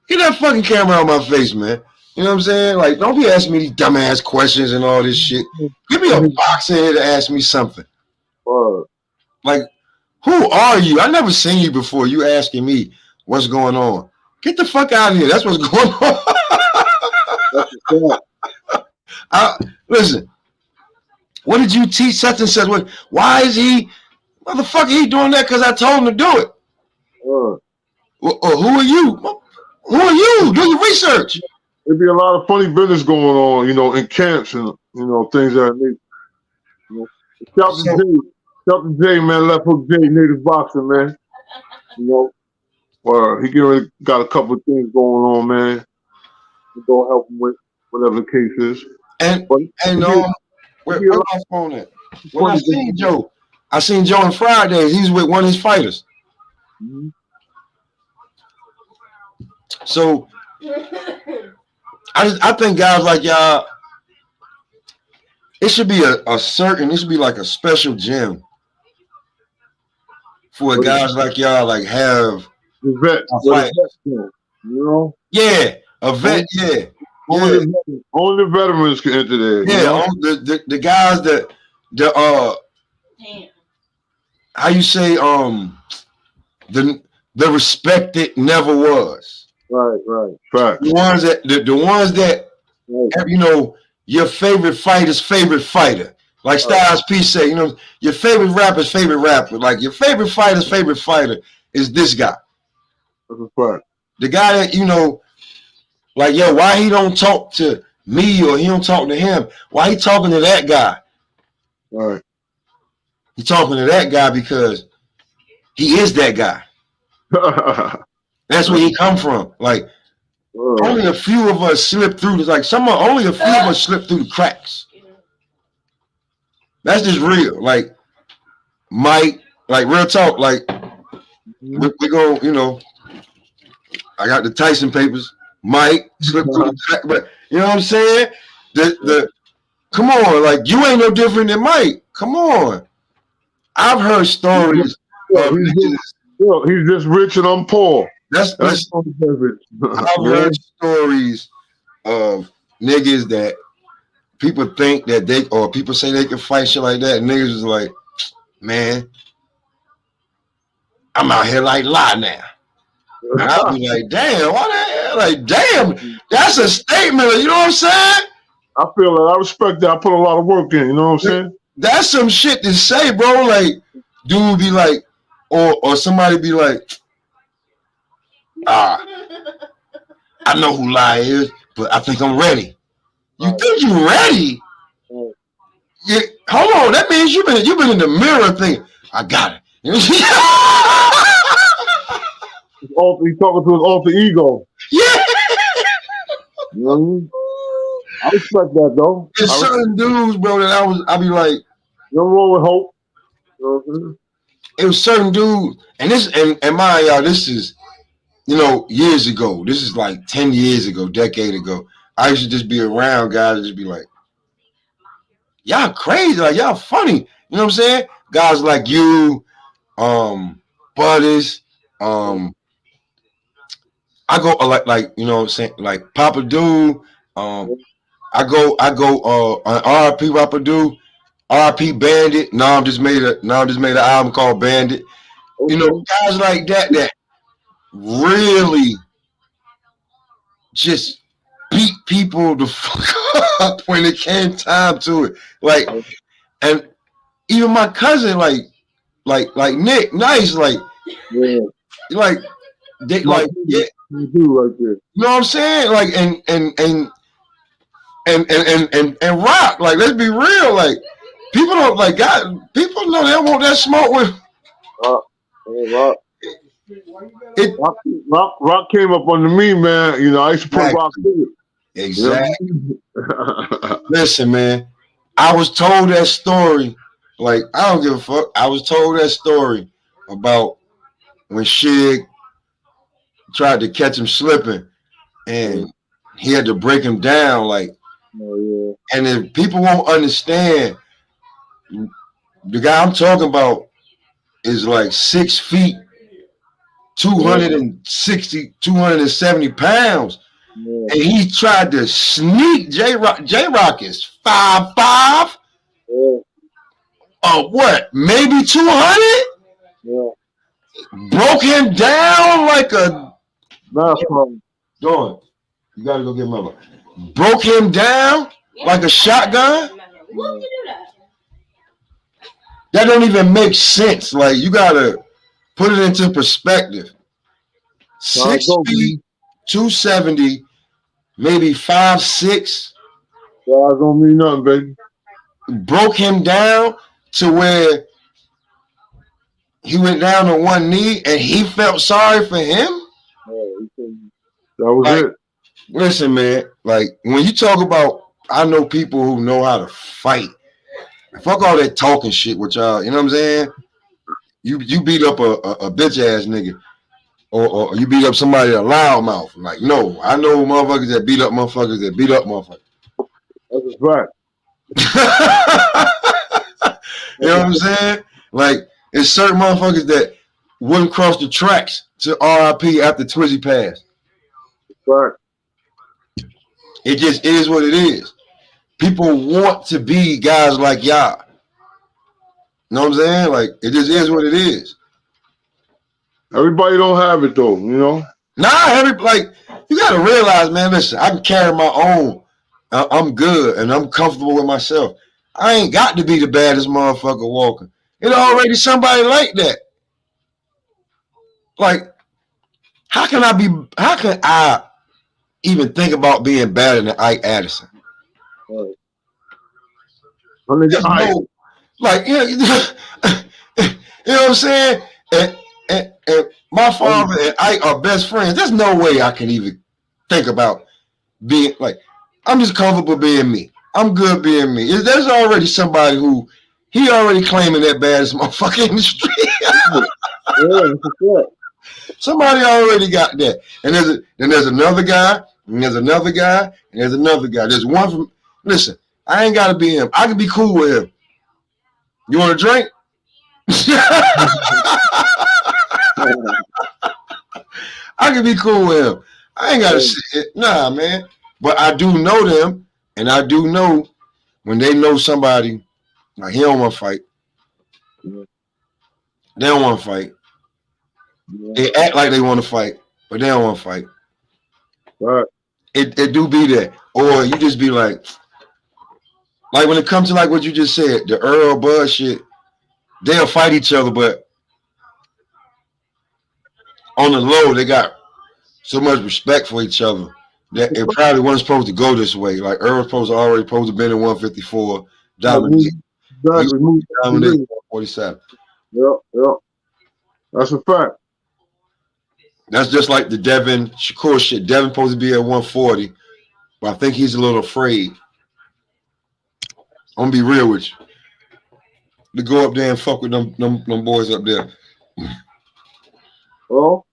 get that fucking camera out of my face, man. You know what I'm saying? Like, don't be asking me these dumbass questions and all this shit. Give me a box in here to ask me something. Like, who are you? I never seen you before. You asking me what's going on. Get the fuck out of here. That's what's going on. Listen, what did you teach such and such? Why is he, motherfucker, he doing that because I told him to do it? Or who are you? Who are you? Do your research. There'd be a lot of funny business going on, you know, in camps and, you know, things that nature. You know, shout to Jay, man, Left Hook Jay, native boxer, man. You know, he got a couple of things going on, man. We go help him with whatever the case is. Where my phone at? When I seen Joe on Fridays. He's with one of his fighters. Mm-hmm. So I think guys like y'all, it should be it should be like a special gym for guys like y'all, like have the vets, you know? Yeah, a vet, yeah. Only the veterans can enter there. Yeah, you know? the guys that how you say the respect it never was. Right. The ones that you know, your favorite fighter's favorite fighter. Like Styles P say, you know, your favorite rapper's favorite rapper. Like your favorite fighter's favorite fighter is this guy. That's a fact. The guy that, you know, like, yo, why he don't talk to me or he don't talk to him? Why he talking to that guy? Right. He talking to that guy because he is that guy. That's where he come from. Like, only a few of us slip through. Like, only a few of us slip through the cracks. That's just real. Like, Mike, like real talk. Like, we go, you know, I got the Tyson papers. Mike slipped through the crack, but you know what I'm saying? Come on, like you ain't no different than Mike. Come on. I've heard stories. He's just rich and I'm poor. That's I've heard stories of niggas that people think that people say they can fight shit like that. And niggas is like, man, I'm out here like lie now. And I'll be like, damn, what the hell? Like, damn, that's a statement. You know what I'm saying? I feel it. I respect that. I put a lot of work in. You know what I'm saying? That's some shit to say, bro. Like, dude be like, or somebody be like, I know who lie is, but I think I'm ready. You think you ready? Yeah, hold on. That means you've been in the mirror thinking, I got it. He's talking to his alter ego. Yeah. You know what I mean? I respect that though. There's certain dudes, bro, that I be like, no wrong with hope. You know what I'm saying? It was certain dudes, and this and mind y'all, this is, you know, years ago. This is like 10 years ago, decade ago. I used to just be around guys and just be like, y'all crazy, like y'all funny. You know what I'm saying? Guys like you, Butters, I go like you know what I'm saying, like Papa Do, I go on RP Papa Do, RP Bandit. Now I'm just made an album called Bandit. Okay. You know, guys like that really just beat people the fuck up when it came time to it. Like, and even my cousin, like Nick, nice, like, yeah, like they like, yeah, you do right there. You know what I'm saying? Like, and rock. Like, let's be real. Like, people don't like God. People know they don't want that smoke with. Rock. Rock came up under me, man. You know, I used to put Rock in it. Exactly. You know? Listen, man. I was told that story. Like, I don't give a fuck. I was told that story about when Shig tried to catch him slipping, and he had to break him down. Like, and if people won't understand, the guy I'm talking about is like 6 feet. 260, 270 pounds. Yeah. And he tried to sneak J-Rock. J-Rock is 5'5". Yeah. What? Maybe 200? Yeah. Broke him down like a... Dawn, you gotta go get mother. Broke him down like a shotgun? Who can do that? That don't even make sense. Like, you gotta put it into perspective. 6 feet, 270, maybe 5'6". Well, that don't mean nothing, baby. Broke him down to where he went down to one knee and he felt sorry for him. That was like, it. Listen, man, like when you talk about, I know people who know how to fight. Fuck all that talking shit with y'all. You know what I'm saying? You beat up a bitch ass nigga. Or you beat up somebody a loud mouth. Like, no, I know motherfuckers that beat up motherfuckers that beat up motherfuckers. That's right. You know what I'm saying? Like, it's certain motherfuckers that wouldn't cross the tracks to RIP after Twizzy passed. Right. It just is what it is. People want to be guys like y'all. You know what I'm saying? Like, it just is what it is. Everybody don't have it though, you know? Nah, like, you gotta realize, man, listen, I can carry my own. I'm good and I'm comfortable with myself. I ain't got to be the baddest motherfucker walking. It's already somebody like that. Like, how can I even think about being better than Ike Addison? Right. Like, you know what I'm saying? And my father and Ike are best friends. There's no way I can even think about being like, I'm just comfortable being me. I'm good being me. There's already somebody who he already claiming that baddest motherfucker in the street. Yeah, somebody already got that. And there's another guy, and there's another guy, and there's another guy. There's one from, listen, I ain't gotta be him. I can be cool with him. You want a drink? I can be cool with him. I ain't gotta sit. Nah, man. But I do know them, and I do know when they know somebody, like he don't want to fight. They don't want to fight. They act like they want to fight, but they don't want to fight. Right. It do be that, or you just be like when it comes to like what you just said, the Earl Bud shit, they'll fight each other, but on the low, they got so much respect for each other that it probably wasn't supposed to go this way. Like Earl's supposed to been in 154, dominate. Exactly. 147. Yep. That's a fact. That's just like the Devin Shakur shit. Devin supposed to be at 140, but I think he's a little afraid. I'm gonna be real with you. To go up there and fuck with them boys up there. Well,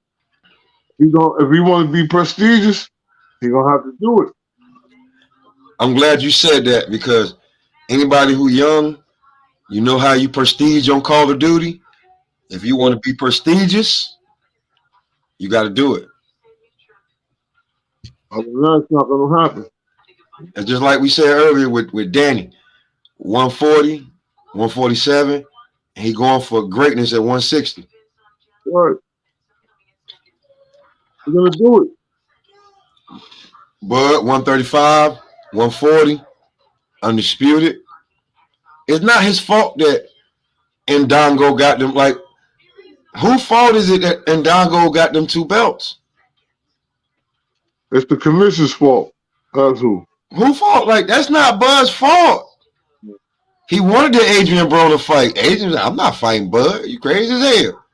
if he want to be prestigious, he gonna have to do it. I'm glad you said that because anybody who young, you know how you prestige on Call of Duty. If you want to be prestigious, you got to do it. Other than that, it's not gonna happen. It's just like we said earlier with Danny, 140, 147, and he going for greatness at 160. Right. We're gonna do it. Bud, 135, 140, undisputed. It's not his fault that Ndongo got them. Like, whose fault is it that Ndongo got them 2 belts? It's the commission's fault. That's who. Who fault? Like, that's not Bud's fault. He wanted the Adrian Broner fight. Adrian's like, I'm not fighting Bud. You crazy as hell.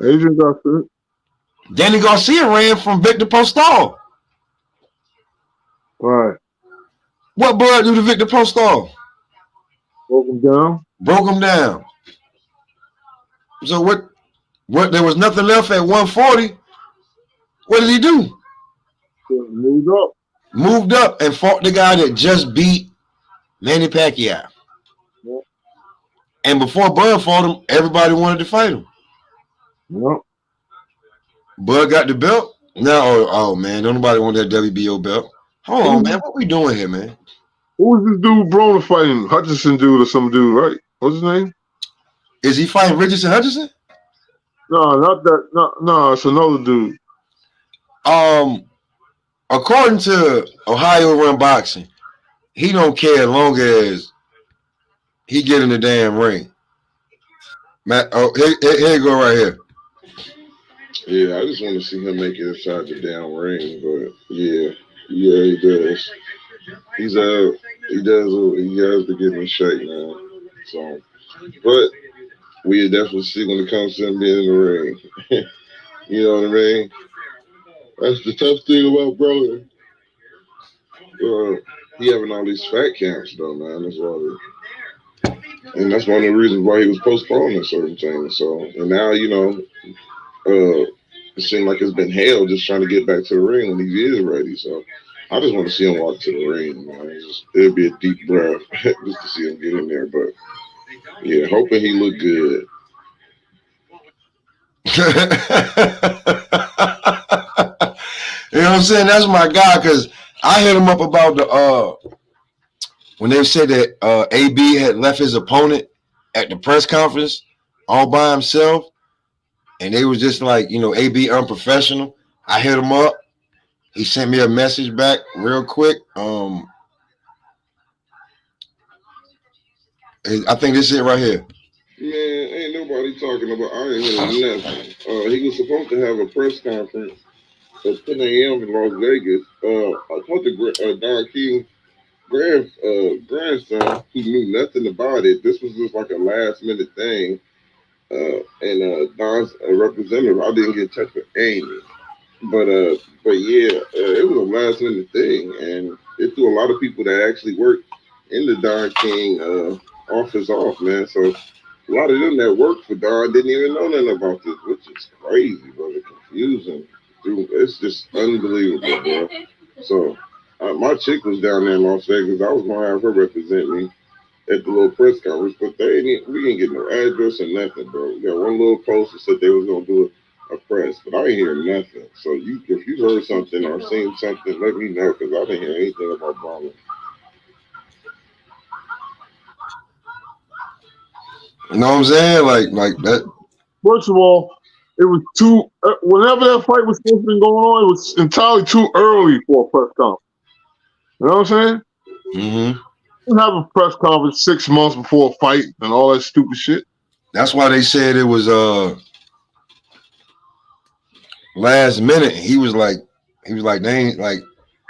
Adrian got it. Danny Garcia ran from Victor Postal. Right. What Bud do to Victor Postal? Broke him down. So what there was nothing left at 140. What did he do? Moved up and fought the guy that just beat Manny Pacquiao. Yep. And before Bud fought him, everybody wanted to fight him. Yep. Bud got the belt. Now, oh man, don't nobody want that WBO belt. Hold on, man. What we doing here, man? Who was this dude Broner fighting? Hutchinson dude or some dude, right? What's his name? Is he fighting Richardson Hutchinson? No, not that. No, it's another dude. According to Ohio Run Boxing, he don't care as long as he get in the damn ring. Matt, here you go right here. Yeah, I just want to see him make it inside the damn ring, but yeah, he does. He has to get in shape now. So, but we definitely see when it comes to him being in the ring. You know what I mean? That's the tough thing about brother. He having all these fat camps though, man. That's one of the reasons why he was postponing certain things. So, and now it seemed like it's been hell just trying to get back to the ring when he is ready. So I just want to see him walk to the ring, man. It'd be a deep breath just to see him get in there. But yeah, hoping he look good. You know what I'm saying? That's my guy, because I hit him up about the when they said that AB had left his opponent at the press conference all by himself, and they was just like, AB unprofessional. I hit him up. He sent me a message back real quick. I think this is it right here. Man, ain't nobody talking about. I ain't hearing nothing. He was supposed to have a press conference at 10 a.m. in Las Vegas. I talked to Don King grandson who knew nothing about it. This was just like a last minute thing. And Don's representative, I didn't get in touch with Amy. But yeah, it was a last minute thing, and it threw a lot of people that actually worked in the Don King office off, man. So a lot of them that worked for Don didn't even know nothing about this, which is crazy, brother. Confusing. Dude, it's just unbelievable, bro. So my chick was down there in Las Vegas. I was gonna have her represent me at the little press conference, but we didn't get no address or nothing, bro. We got one little post that said they was gonna do a press, but I ain't hear nothing. So if you heard something or seen something, let me know, because I didn't hear anything about Broner. You know what I'm saying? Like that. First of all, it was too. Whenever that fight was supposed to be going on, it was entirely too early for a press conference. You know what I'm saying? Mm-hmm. You have a press conference 6 months before a fight and all that stupid shit. That's why they said it was last minute. He was like, they ain't like,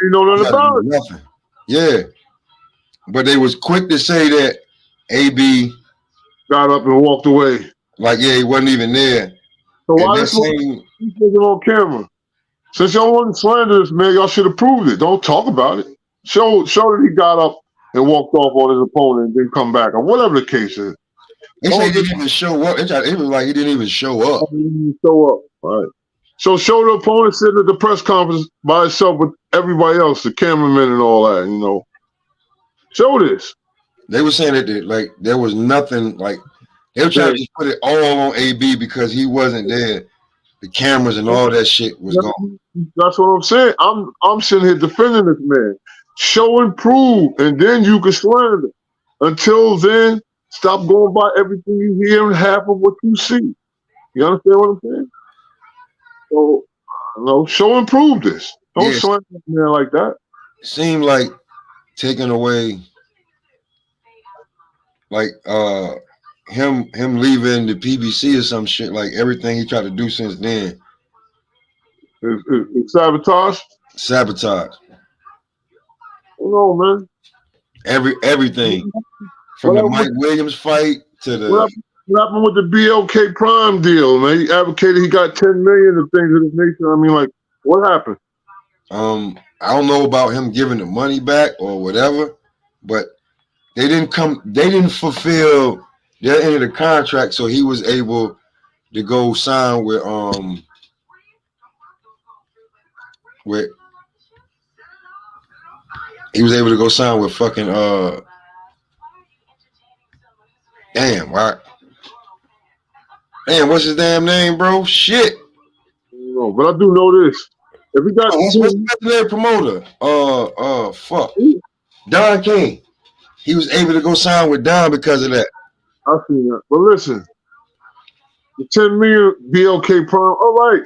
you know nothing about it. Nothing. Yeah, but they was quick to say that AB got up and walked away. Like, yeah, he wasn't even there. So why this on camera? Since y'all want to slander this man, y'all should have proved it. Don't talk about it. Show that he got up and walked off on his opponent and didn't come back, or whatever the case is. They say he didn't even show up. It was like he didn't even show up. He didn't show up. All right. So show the opponent sitting at the press conference by himself with everybody else, the cameramen and all that, you know. Show this. They were saying that like there was nothing, like they were trying to just put it all on AB because he wasn't there. The cameras and all that shit was gone. That's what I'm saying. I'm sitting here defending this man. Show and prove, and then you can slander. Until then, stop going by everything you hear and half of what you see. You understand what I'm saying? So, show and prove this. Don't slander a man like that. Seemed like taking away, like him leaving the PBC or some shit. Like everything he tried to do since then. It's sabotage. Sabotage. No, man. Everything from the Mike Williams fight to the. What happened with the BLK Prime deal, man? He advocated he got 10 million of things of this nature. I mean, like, what happened? I don't know about him giving the money back or whatever, but they didn't fulfill their end of the contract, so he was able to go sign with he was able to go sign with fucking damn, right? Damn, what's his damn name, bro? Shit. No, but I do know this. If we got what's the legendary promoter? Fuck. Don King. He was able to go sign with Don because of that. I seen that. But listen, the 10 million BLK Prime, all right.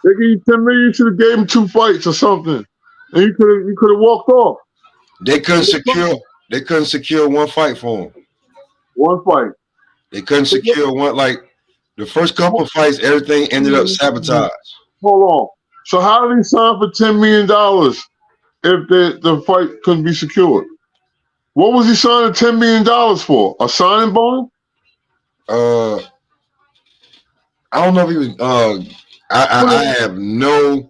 They give you 10 million, you should have gave him 2 fights or something. And you could have walked off. They couldn't secure one fight for him. One fight. They couldn't secure one, like the first couple of fights, everything ended up sabotage. Hold on. So how did he sign for $10 million if the fight couldn't be secured? What was he signing $10 million for? A signing bonus? I don't know if he was. I have no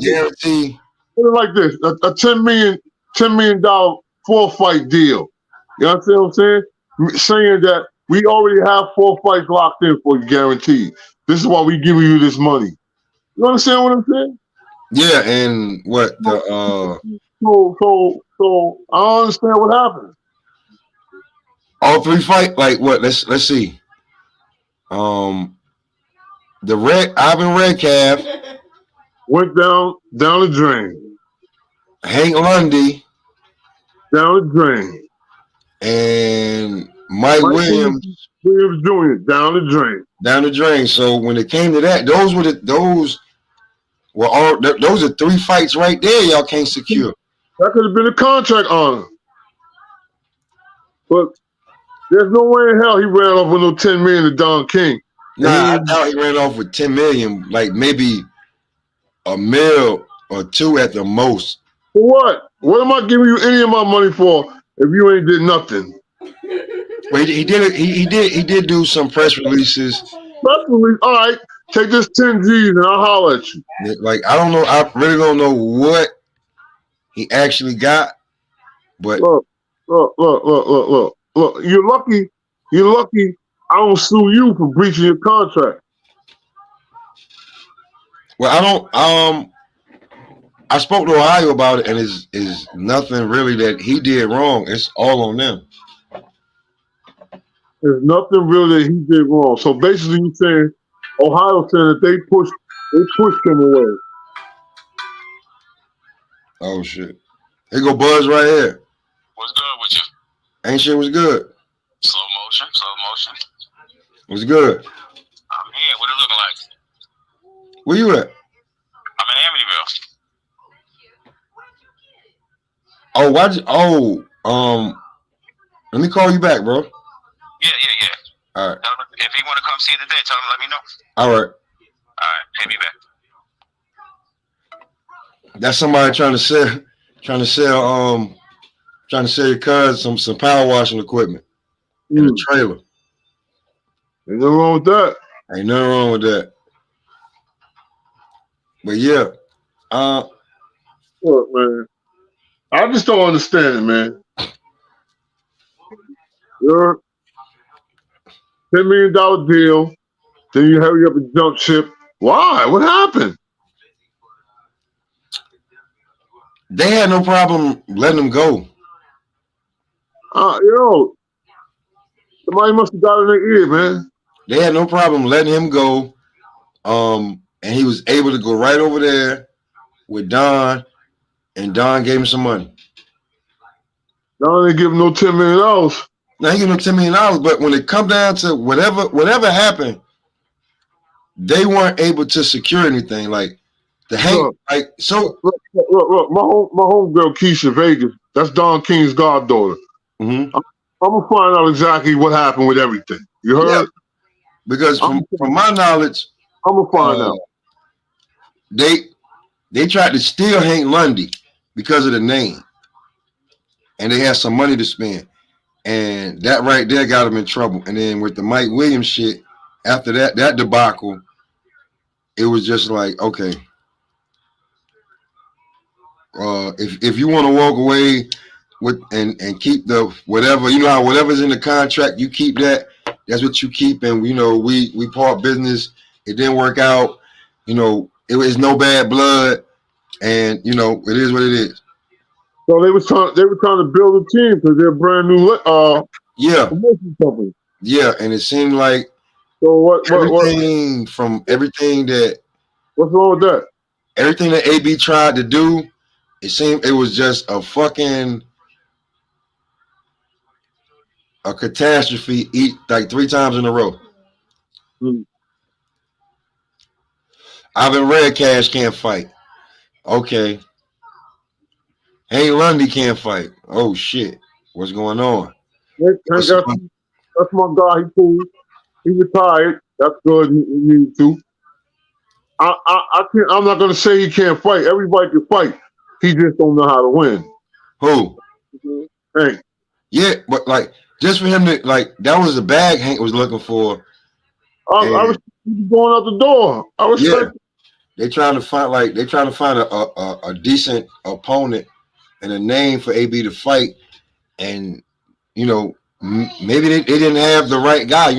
guarantee. Put it like this: a $10 million 4-fight deal. You understand what I'm saying? Saying that we already have 4 fights locked in for you, guaranteed. This is why we giving you this money. You understand what I'm saying? Yeah, and what the So I don't understand what happened. All 3 fight, like what? Let's see. The Ivan Redcalf went down the drain. Hank Lundy down the drain. And Mike Williams Jr. down the drain. Down the drain. So when it came to that, those are 3 fights right there y'all can't secure. That could have been a contract honor. But there's no way in hell he ran off with no 10 million to Don King. Nah, I doubt he ran off with 10 million, like maybe $1 million or $2 million at the most. For what? What am I giving you any of my money for if you ain't did nothing? Well, he did do some press releases. Press release, all right. Take this 10 G's and I'll holler at you. Like I don't know, I really don't know what he actually got, but look. You're lucky I don't sue you for breaching your contract. Well, I spoke to Ohio about it, and is nothing really that he did wrong. It's all on them. There's nothing really that he did wrong. So basically, you're saying Ohio said that they pushed him away. Oh shit! Here go Buzz right here. What's good with you? Ain't shit was good. Slow motion. Was good. I'm here. what it looking like? Where you at? I'm in Amityville. Oh, why? Let me call you back, bro. Yeah. All right. If he want to come see it today, tell him let me know. All right. All right, pay me back. That's somebody trying to sell your cousin some power washing equipment in a trailer. Ain't nothing wrong with that. Ain't nothing wrong with that. But yeah, look, man, I just don't understand it, man. You're $10 million deal, then you hurry up and jump ship. Why? What happened? they had no problem letting him go. Somebody must have got in their ear, man. They had no problem letting him go. And he was able to go right over there with Don, and Don gave him some money. Don didn't give him no $10 million. Now he gave him $10 million, but when it come down to whatever happened, they weren't able to secure anything. Like the hang, like so. Look, my homegirl Keisha Vegas. That's Don King's goddaughter. Mm-hmm. I'm gonna find out exactly what happened with everything. You heard? Yeah. Because from my knowledge, I'm gonna find out. They tried to steal Hank Lundy because of the name, and they had some money to spend, and that right there got them in trouble. And then with the Mike Williams shit, after that debacle, it was just like, okay, if you want to walk away with and keep the whatever, you know how whatever's in the contract, you keep that. That's what you keep. And we part business. It didn't work out. It was no bad blood, and it is what it is. So they were trying to build a team because they're a brand new promotion company. Yeah, and it seemed like everything from everything that what's wrong with that? Everything that AB tried to do, it seemed it was just a catastrophe like 3 times in a row. Ivan Redcash can't fight. Okay. Hank Lundy can't fight. Oh shit. What's going on? That's my guy. He cool. He retired. That's good. He needs to. I can't. I'm not gonna say he can't fight. Everybody can fight. He just don't know how to win. Who? Hank. Yeah, but like just for him to that was the bag Hank was looking for. I was going out the door. I was They trying to find a decent opponent and a name for AB to fight, and maybe they didn't have the right guy.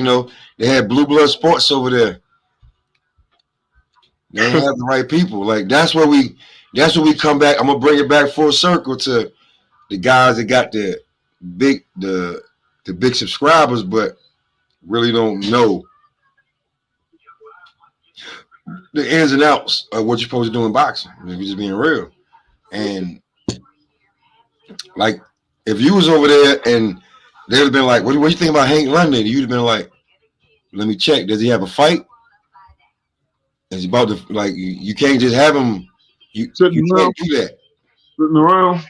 They had Blue Blood Sports over there. They didn't have the right people. Like that's where we come back. I'm gonna bring it back full circle to the guys that got the big subscribers, but really don't know the ins and outs of what you're supposed to do in boxing. If you're just being real. And like if you was over there and they'd have been like, what do you think about Hank London? You'd have been like, let me check. Does he have a fight? Is he about to you can't just have him you can't do that. Sitting around.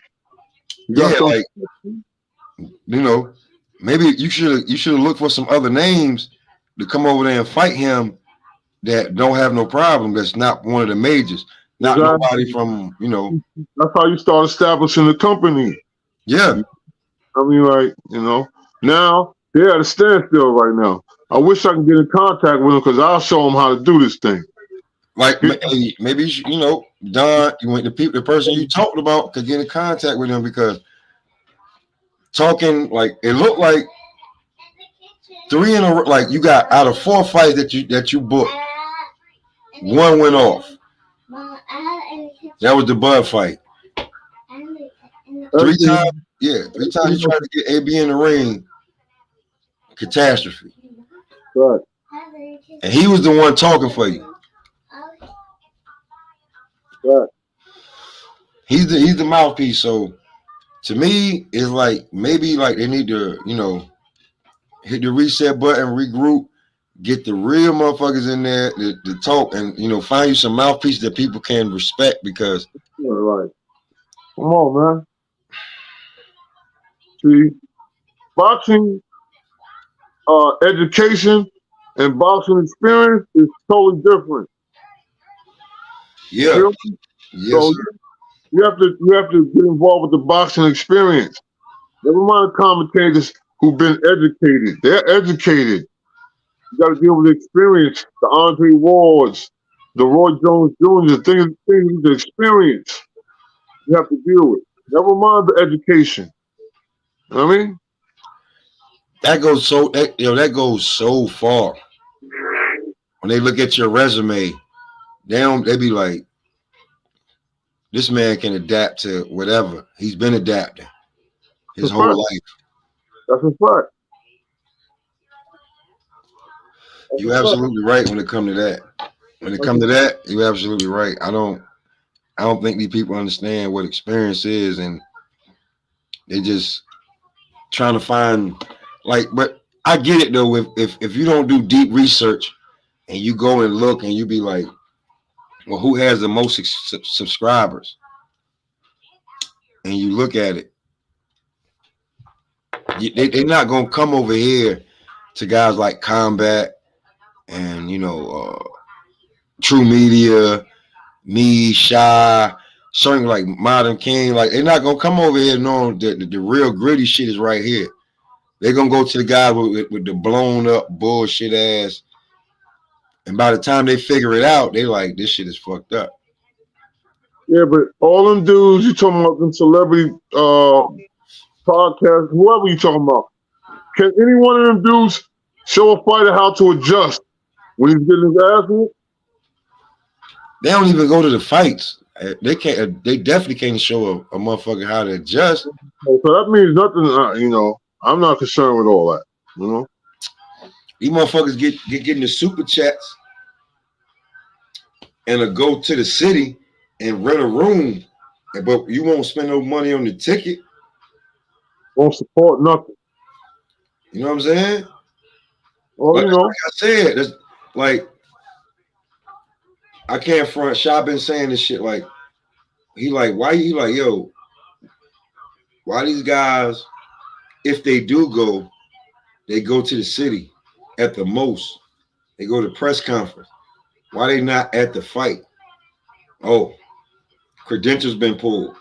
Maybe you should have looked for some other names to come over there and fight him that don't have no problem. That's not one of the majors. Not nobody from, That's how you start establishing the company. Yeah. I mean, now they're at a standstill right now. I wish I could get in contact with them because I'll show them how to do this thing. Like maybe Don, the person you talked about could get in contact with him because talking it looked like 3 in a row. Like you got out of 4 fights that you booked, 1 went off. That was the Bud fight. 3 times, 3 times you tried to get AB in the ring. Catastrophe. Right. And he was the one talking for you. Right. He's the mouthpiece. So to me, it's maybe they need to, hit the reset button, regroup, get the real motherfuckers in there to talk, and find you some mouthpieces that people can respect, because Right. Come on, man. See, boxing education and boxing experience is totally different. yeah, You know? yes, So sir. you have to get involved with the boxing experience. Never mind commentators who've been educated. They're educated. You got to deal with the experience, the Andre Wards, the Roy Jones Jr., things with the experience you have to deal with. Never mind the education. You know what I mean? That goes so far. When they look at your resume, they be like, this man can adapt to whatever. He's been adapting his That's a whole fact. life. That's a fact. That's You're a fact. absolutely right when it comes to that. When it comes to that, you're absolutely right. I don't think these people understand what experience is, and they just trying to find but I get it though. If you don't do deep research and you go and look and you be like, well, who has the most subscribers? And you look at it, they're not gonna come over here to guys like Combat and True Media, me, Shy, certain like Modern King. Like, they're not gonna come over here knowing that the real gritty shit is right here. They're gonna go to the guy with the blown up bullshit ass, and by the time they figure it out, they like, this shit is fucked up. Yeah, but all them dudes you talking about, them celebrity podcasts, whoever you talking about, can any one of them dudes show a fighter how to adjust when he's getting his ass whooped? They don't even go to the fights. They can't. They definitely can't show a motherfucker how to adjust. So that means nothing. I'm not concerned with all that. These motherfuckers get in the super chats and go to the city and rent a room, but you won't spend no money on the ticket. Won't support nothing. You know what I'm saying? Well, but like I said, that's like, I can't front. Sha been saying this shit like, why he like, yo, why these guys, if they do go, they go to the city at the most. They go to press conference. Why they not at the fight? Oh, credentials been pulled.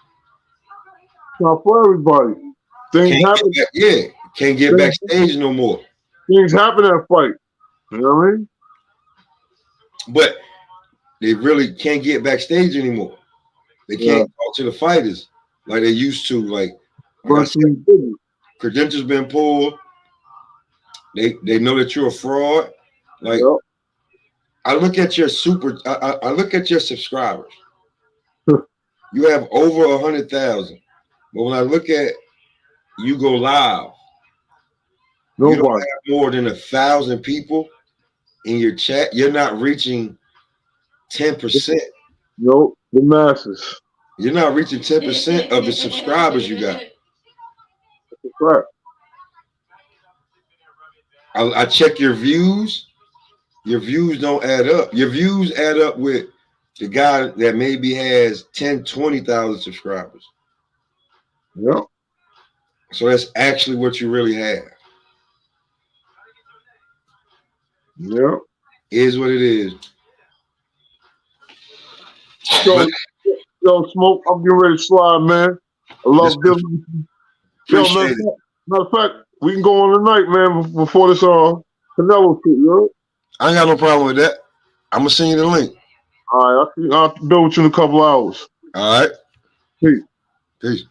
Not for everybody. Things happen. Can't get backstage no more. Things happen at a fight. You know what I mean? But they really can't get backstage anymore. They can't talk to the fighters like they used to. Like I said, credentials been pulled. They know that you're a fraud. Like, I look at your I look at your subscribers. You have over 100,000. But when I look at you go live, you don't have more than 1,000 people in your chat. You're not reaching 10%. Nope, the masses. You're not reaching 10% of the subscribers you got. That's right. I check your views. Your views don't add up. Your views add up with the guy that maybe has 10, 20,000 subscribers. Yep. So that's actually what you really have. Yep. Is what it is. Yo, Smoke, I'm getting ready to slide, man. I love building. Yo, matter of fact, we can go on tonight, man, before this Canelo shit, you know? I ain't got no problem with that. I'm gonna send you the link. All right, I'll build with you in a couple hours. All right. Peace. Peace.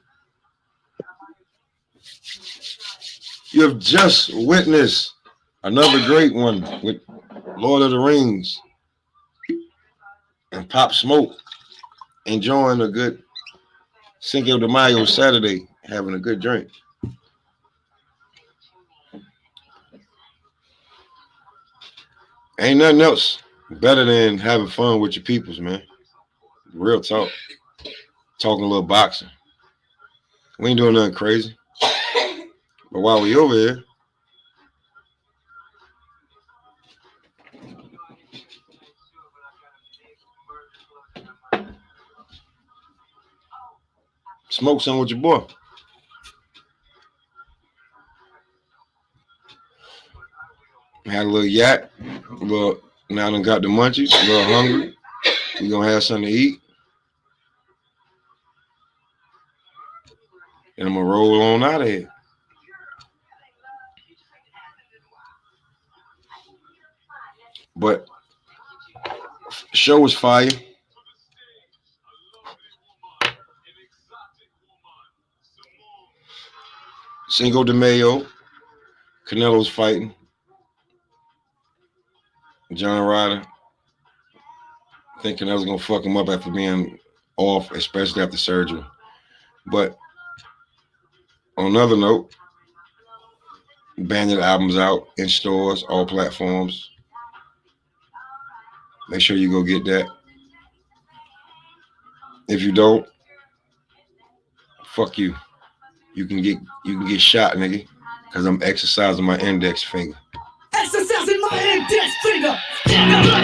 You have just witnessed another great one with Lord of the Rings and Pop Smoke enjoying a good Cinco de Mayo Saturday, having a good drink. Ain't nothing else better than having fun with your peoples, man. Real talk. Talking a little boxing. We ain't doing nothing crazy. But while we over here, Smoke some with your boy. Had a little yak. Now I done got the munchies. A little hungry. We gonna have something to eat. And I'm gonna roll on out of here. But the show was fire. Cinco de Mayo. Canelo's fighting. John Ryder. Thinking I was gonna fuck him up after being off, especially after surgery. But on another note, Bandit album's out in stores, all platforms. Make sure you go get that. If you don't, fuck you. You can get shot, nigga, because I'm exercising my index finger. Exercising my index finger. Exercising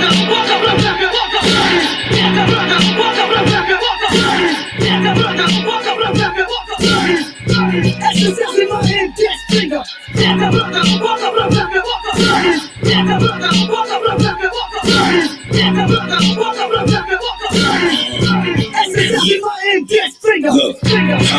my index finger. Exercising my index finger. Look, I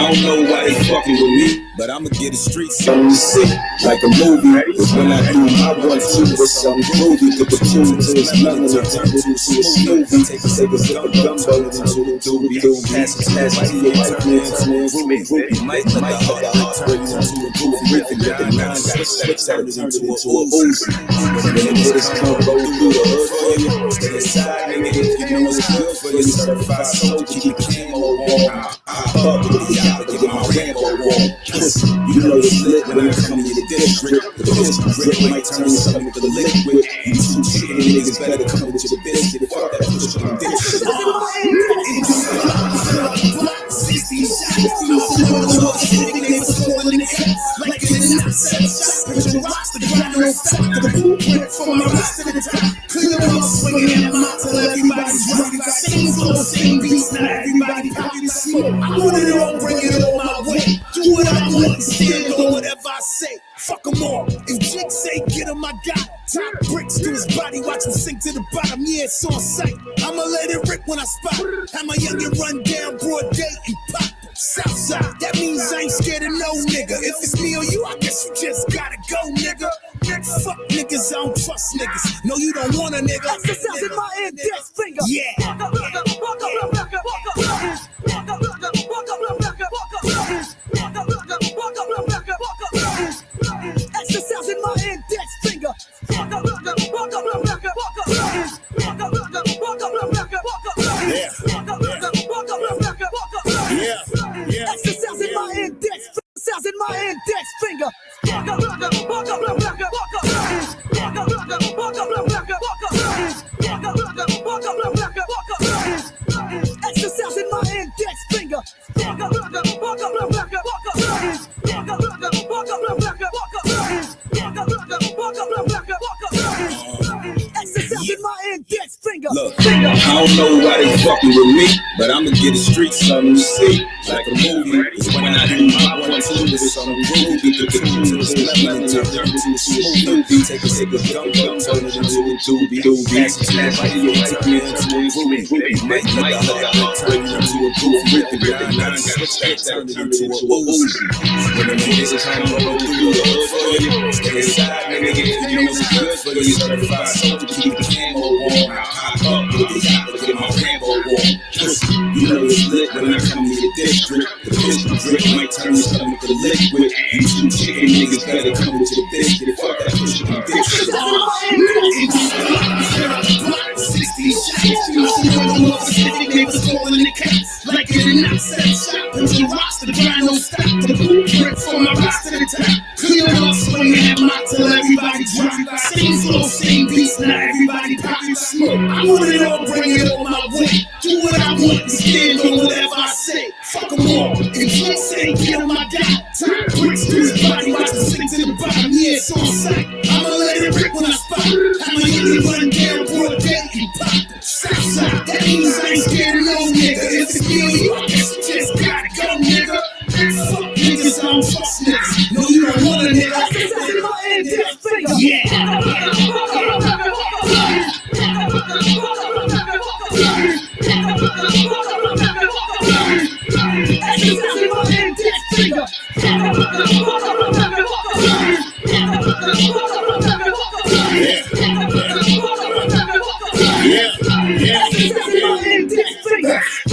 don't know why they fucking with me, but I'ma get the streets on the sick like a movie. Cause when I do my 1-2 with some groovy, put the tune to his melon and turn it into a smoothie. Take a sip of gumbo into a doobie. Pass it, man, to a groovy. Might let the other heart turn into a groovy. Ripping with the nine, switch turn it into a Uzi. When the niggas come roll through the hood for you, stay inside, nigga, if you know it's good for you. Certified soldier, keep the camo warm. I fuck with the y'all, give my Rambo warm. You know it's lit when I come to your district. The pistol grip might turn something to the liquid. You two shitty niggas better come with your biscuit. Fuck that push from district. 60 shots, niggas falling in the cup. Like it in the set shot. Put your rocks to the ground and stop. The blueprint from my rocks to the top. Clear them up, swinging at them out till everybody's drunk. Same flow, same beats, now everybody popping smoke. I want it all, bring it all my way. Do what I want, stand on whatever I say. Fuck them all. If Jake say get him, I got top bricks to his body. Watch him sink to the bottom. Yeah, it's on sight. I'ma let it rip when I spot. Have my youngin' run down broad day and pop. Southside, that means I ain't scared of no nigga. If it's me or you, I guess you just gotta go, nigga. Fuck niggas, I don't trust niggas. No, you don't want a nigga. Exercising my index finger. Yeah. Exercising my index finger. Exercising my index finger. Exercising my index finger. Exercising my index finger. Look, I don't know why they fucking with me, but I'ma get the streets something to see. Like a movie, it's when I do my 1-2 with some groovy. Put the tune to his melon and turn it into a smoothie. Take a sip of gumbo, turn it into a doobie. Pass it to my radio, turn it into a groovy. Might let the other heart turn it into a groovy. Ripping with the nine, switch that, turn it into a Uzi. When the niggas come roll through the hood for you, stay inside, nigga, if you know it's good for you. Certified soldier, keep the camo warm. I pop up with the y'all, get my Rambo warm. You know it's lit when I come to your district. The pistol grip might turn your stomach to liquid. You two chicken niggas better come with your biscuit. Fuck that push from district. 60 shots, niggas falling in the cup. Like it in the set shot. Put your rocks to the ground, don't stop. The blueprint from my rocks to the top. Clear them up, swinging at them out till everybody drop. Same flow, same beats, now everybody popping smoke. I want it all, bring it all my way. Do what I want and stand on whatever I say. Fuck them all. If Jake say get him, I got top bricks to his body. Watch him sink to the bottom. Yeah, it's on sight. I'ma let it rip when I spot. I'ma hit it run down broad day and pop. Southside, that Cause I ain't scared of no nigga. If it's you, I guess you just gotta go, nigga. Fuck niggas, I don't trust niggas. No, you don't want a nigga. Success in my index finger. Success in my index finger.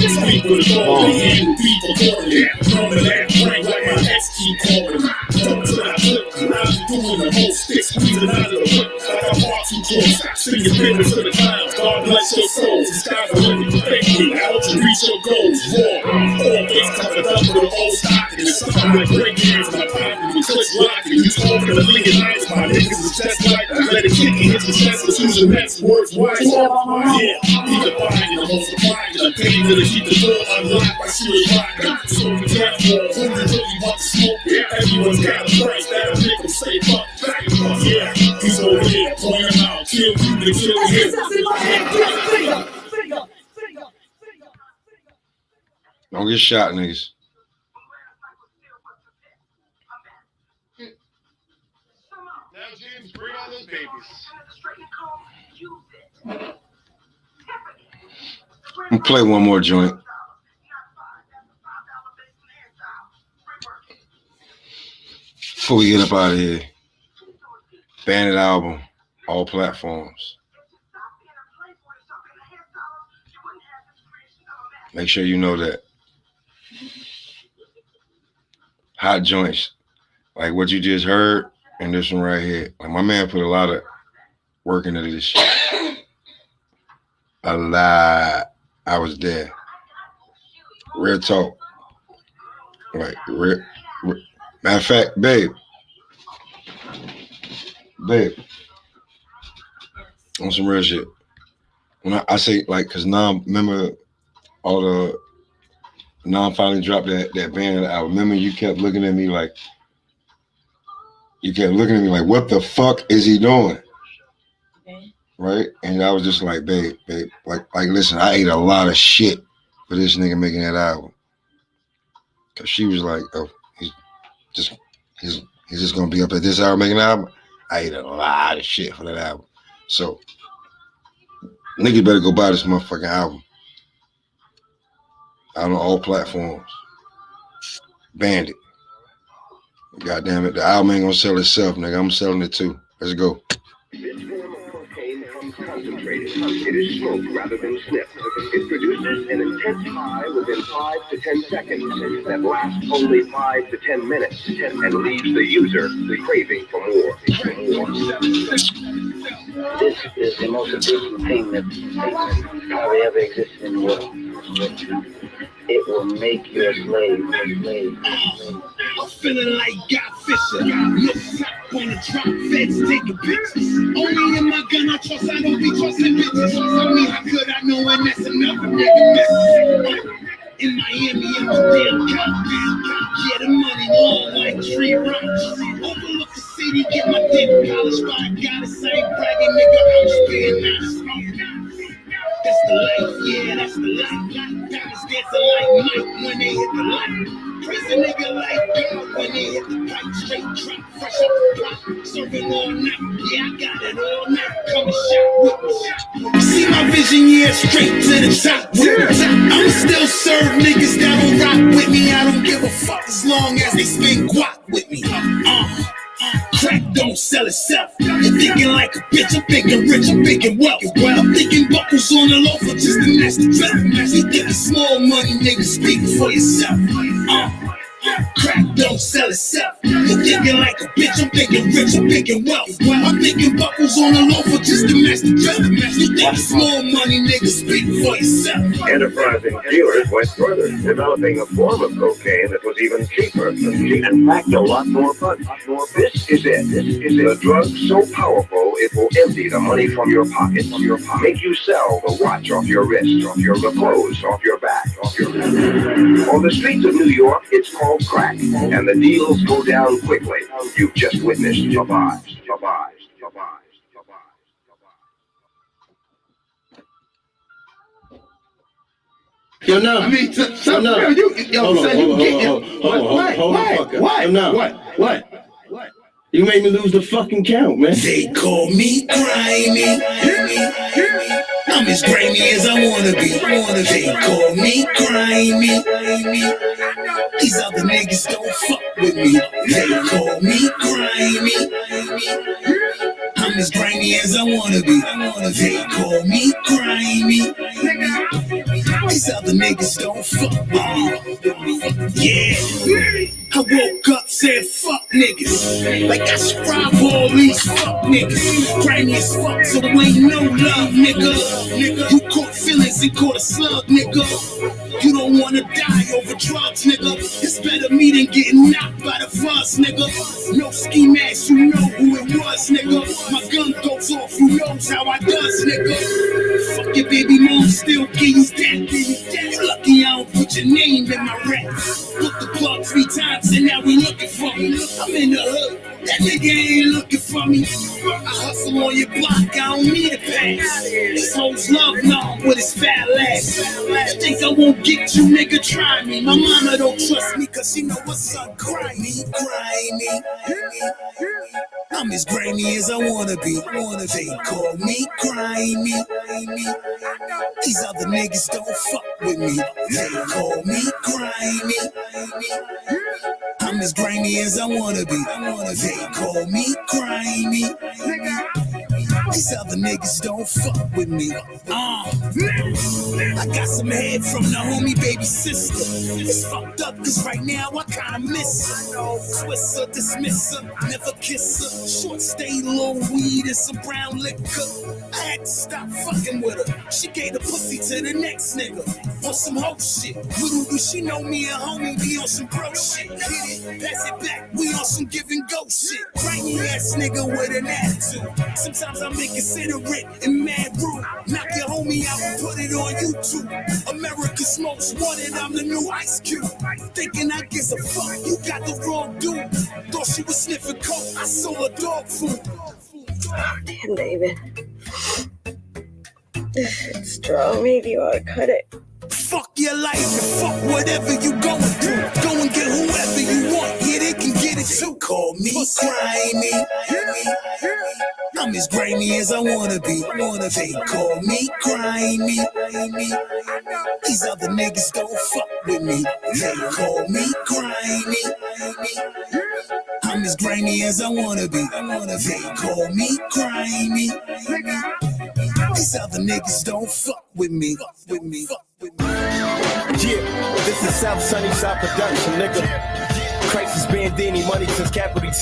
Speak with authority and deep accordingly. Knowing that brain like my ex keep calling me. Don't till I flip, I be doing the whole stick, squeezing out of the whip like I'm far too close. Singing fingers to the clouds, God bless your souls. The skies are looking, thank me, I hope you reach your goals. Raw, all face covered up with an old stock. And it's something like great games in my pocket. We click locking, you talking to lean nice. My niggas is just like, let it kick in his chest and choose the next words wise. Yeah, either buying or multiplying. I'm paying to keep the door unlocked while she was rocking. So we can't fall, who you really want to smoke? Everyone's got a price that'll make them say fuck back. Yeah, he's over here, point him out, kill you to kill him. Don't get shot, niggas. Now, James, bring on those babies. I'm gonna play one more joint. Before we get up out of here. Bandit album, all platforms. Make sure you know that. Hot joints, like what you just heard, and this one right here. Like my man put a lot of work into this shit. A lot. I was there. Real talk. Like, matter of fact, babe, on some real shit. When I say, like, because now, remember all the, now I finally dropped that band. I remember you kept looking at me like, what the fuck is he doing? Right? And I was just like, babe, like, listen, I ate a lot of shit for this nigga making that album. Cause she was like, oh, he's just gonna be up at this hour making an album. I ate a lot of shit for that album. So niggas better go buy this motherfucking album. Out on all platforms. Bandit. God damn it. The album ain't gonna sell itself, nigga. I'm selling it too. Let's go. This form of cocaine comes concentrated. It is smoked rather than sniffed. It produces an intense high within 5 to 10 seconds that lasts only 5 to 10 minutes and leaves the user craving for more. This is the most addicting thing that probably ever existed in the world. It will make you a slave. I'm feeling like God Fisher. Look top on the drop, feds taking pictures. Only in my gun I trust, I don't be trusting bitches. I mean, how could I know when that's another nigga missing? In Miami, in my damn couch. Yeah, the money long like tree rocks. Overlook the city, get my dick polished by a goddess. I ain't bragging, nigga, I'm just being nice. That's the life, yeah, that's the life. Diamonds dancing like Mike when they hit the light. Crazy nigga like God when they hit the pipe. Straight drop, fresh up the block. Serving all night, yeah, I got it all night. Come and shot with me. See my vision, yeah, straight to the top. I'ma still serve niggas that don't rock with me. I don't give a fuck as long as they spin guap with me. Crack don't sell itself. I'm thinking like a bitch, I'm thinking rich, I'm thinking wealth. I'm thinking buckles on the loafer just to match the belt. You thinking small money, nigga, speak for yourself. Crack don't sell itself. I'm thinking like a bitch, I'm thinking rich, I'm thinking wealth. I'm thinking buckles on the loafer just to match the belt. You thinking small money, nigga, speak for yourself. Enterprising dealers went further, developing a form of cocaine that was even cheaper. In fact, a lot more fun. This is it. The drug so powerful it will empty the money from your pocket. Make you sell the watch off your wrist, the clothes off your back. On the streets of New York, it's called crack, and the deals go down quickly. You've just witnessed your vibes. Yo, no. I mean, Yo, son, no. yo, son, you get Hold the fuck up. Yo, no. What? You made me lose the fucking count, man. They call me grimy. I'm as grimy as I wanna be. They call me grimy. These other niggas don't fuck with me. They call me grimy. I'm as grimy as I wanna be. They call me grimy. These other niggas don't fuck with me. Yeah. I woke up, said fuck niggas. Like I should rob all these fuck niggas. Grimy as fuck, so ain't no love, nigga. You caught feelings and caught a slug, nigga. You don't wanna die over drugs, nigga. It's better me than getting knocked by the fuzz, nigga. No ski mask, you know who it was, nigga. My gun goes off, who knows how I does, nigga. Fuck your baby mom, still give you that. You lucky I don't put your name in my rap. Book the plug 3 times and now we looking for me. I'm in the hood. That nigga ain't looking for me. I hustle on your block, I don't need a pass. These hoes love Nom with his fat ass. You think I won't get you, nigga? Try me. My mama don't trust me cause she know what's up. Grimy. I'm as grimy as I wanna be. They call me grimy. These other niggas don't fuck with me. They call me grimy. I'm as grimy as I wanna be. They call me grimy. These other niggas don't fuck with me. I got some head from the homie baby sister. It's fucked up cause right now I kinda miss her. Twist her, dismiss her, never kiss her. Short stay, low weed and some brown liquor. I had to stop fucking with her. She gave the pussy to the next nigga. On some hoe shit. Little do she know me and homie be on some bro shit. Hit it, pass it back, we on some give and go shit. Grimy ass nigga with an attitude. Sometimes I'm inconsiderate and mad rude. Knock your homie out and put it on YouTube. America's most wanted, I'm the new Ice Cube. Thinking I give a fuck, you got the wrong dude. Thought she was sniffing coke, I sold her dog food. Oh, damn, David. It's strong, maybe you ought to cut it. Fuck your life and fuck whatever you going through. Go and get whoever you want, yeah, they can get it too. Call me grimy. I'm as grimy as I wanna be. They call me grimy. These other niggas don't fuck with me. They call me grimy. I'm as grimy as I wanna be. They call me grimy. These other niggas don't fuck with me. Yeah, this is South Sunnyside production, nigga. Crisis Bandini, money since Capital 2.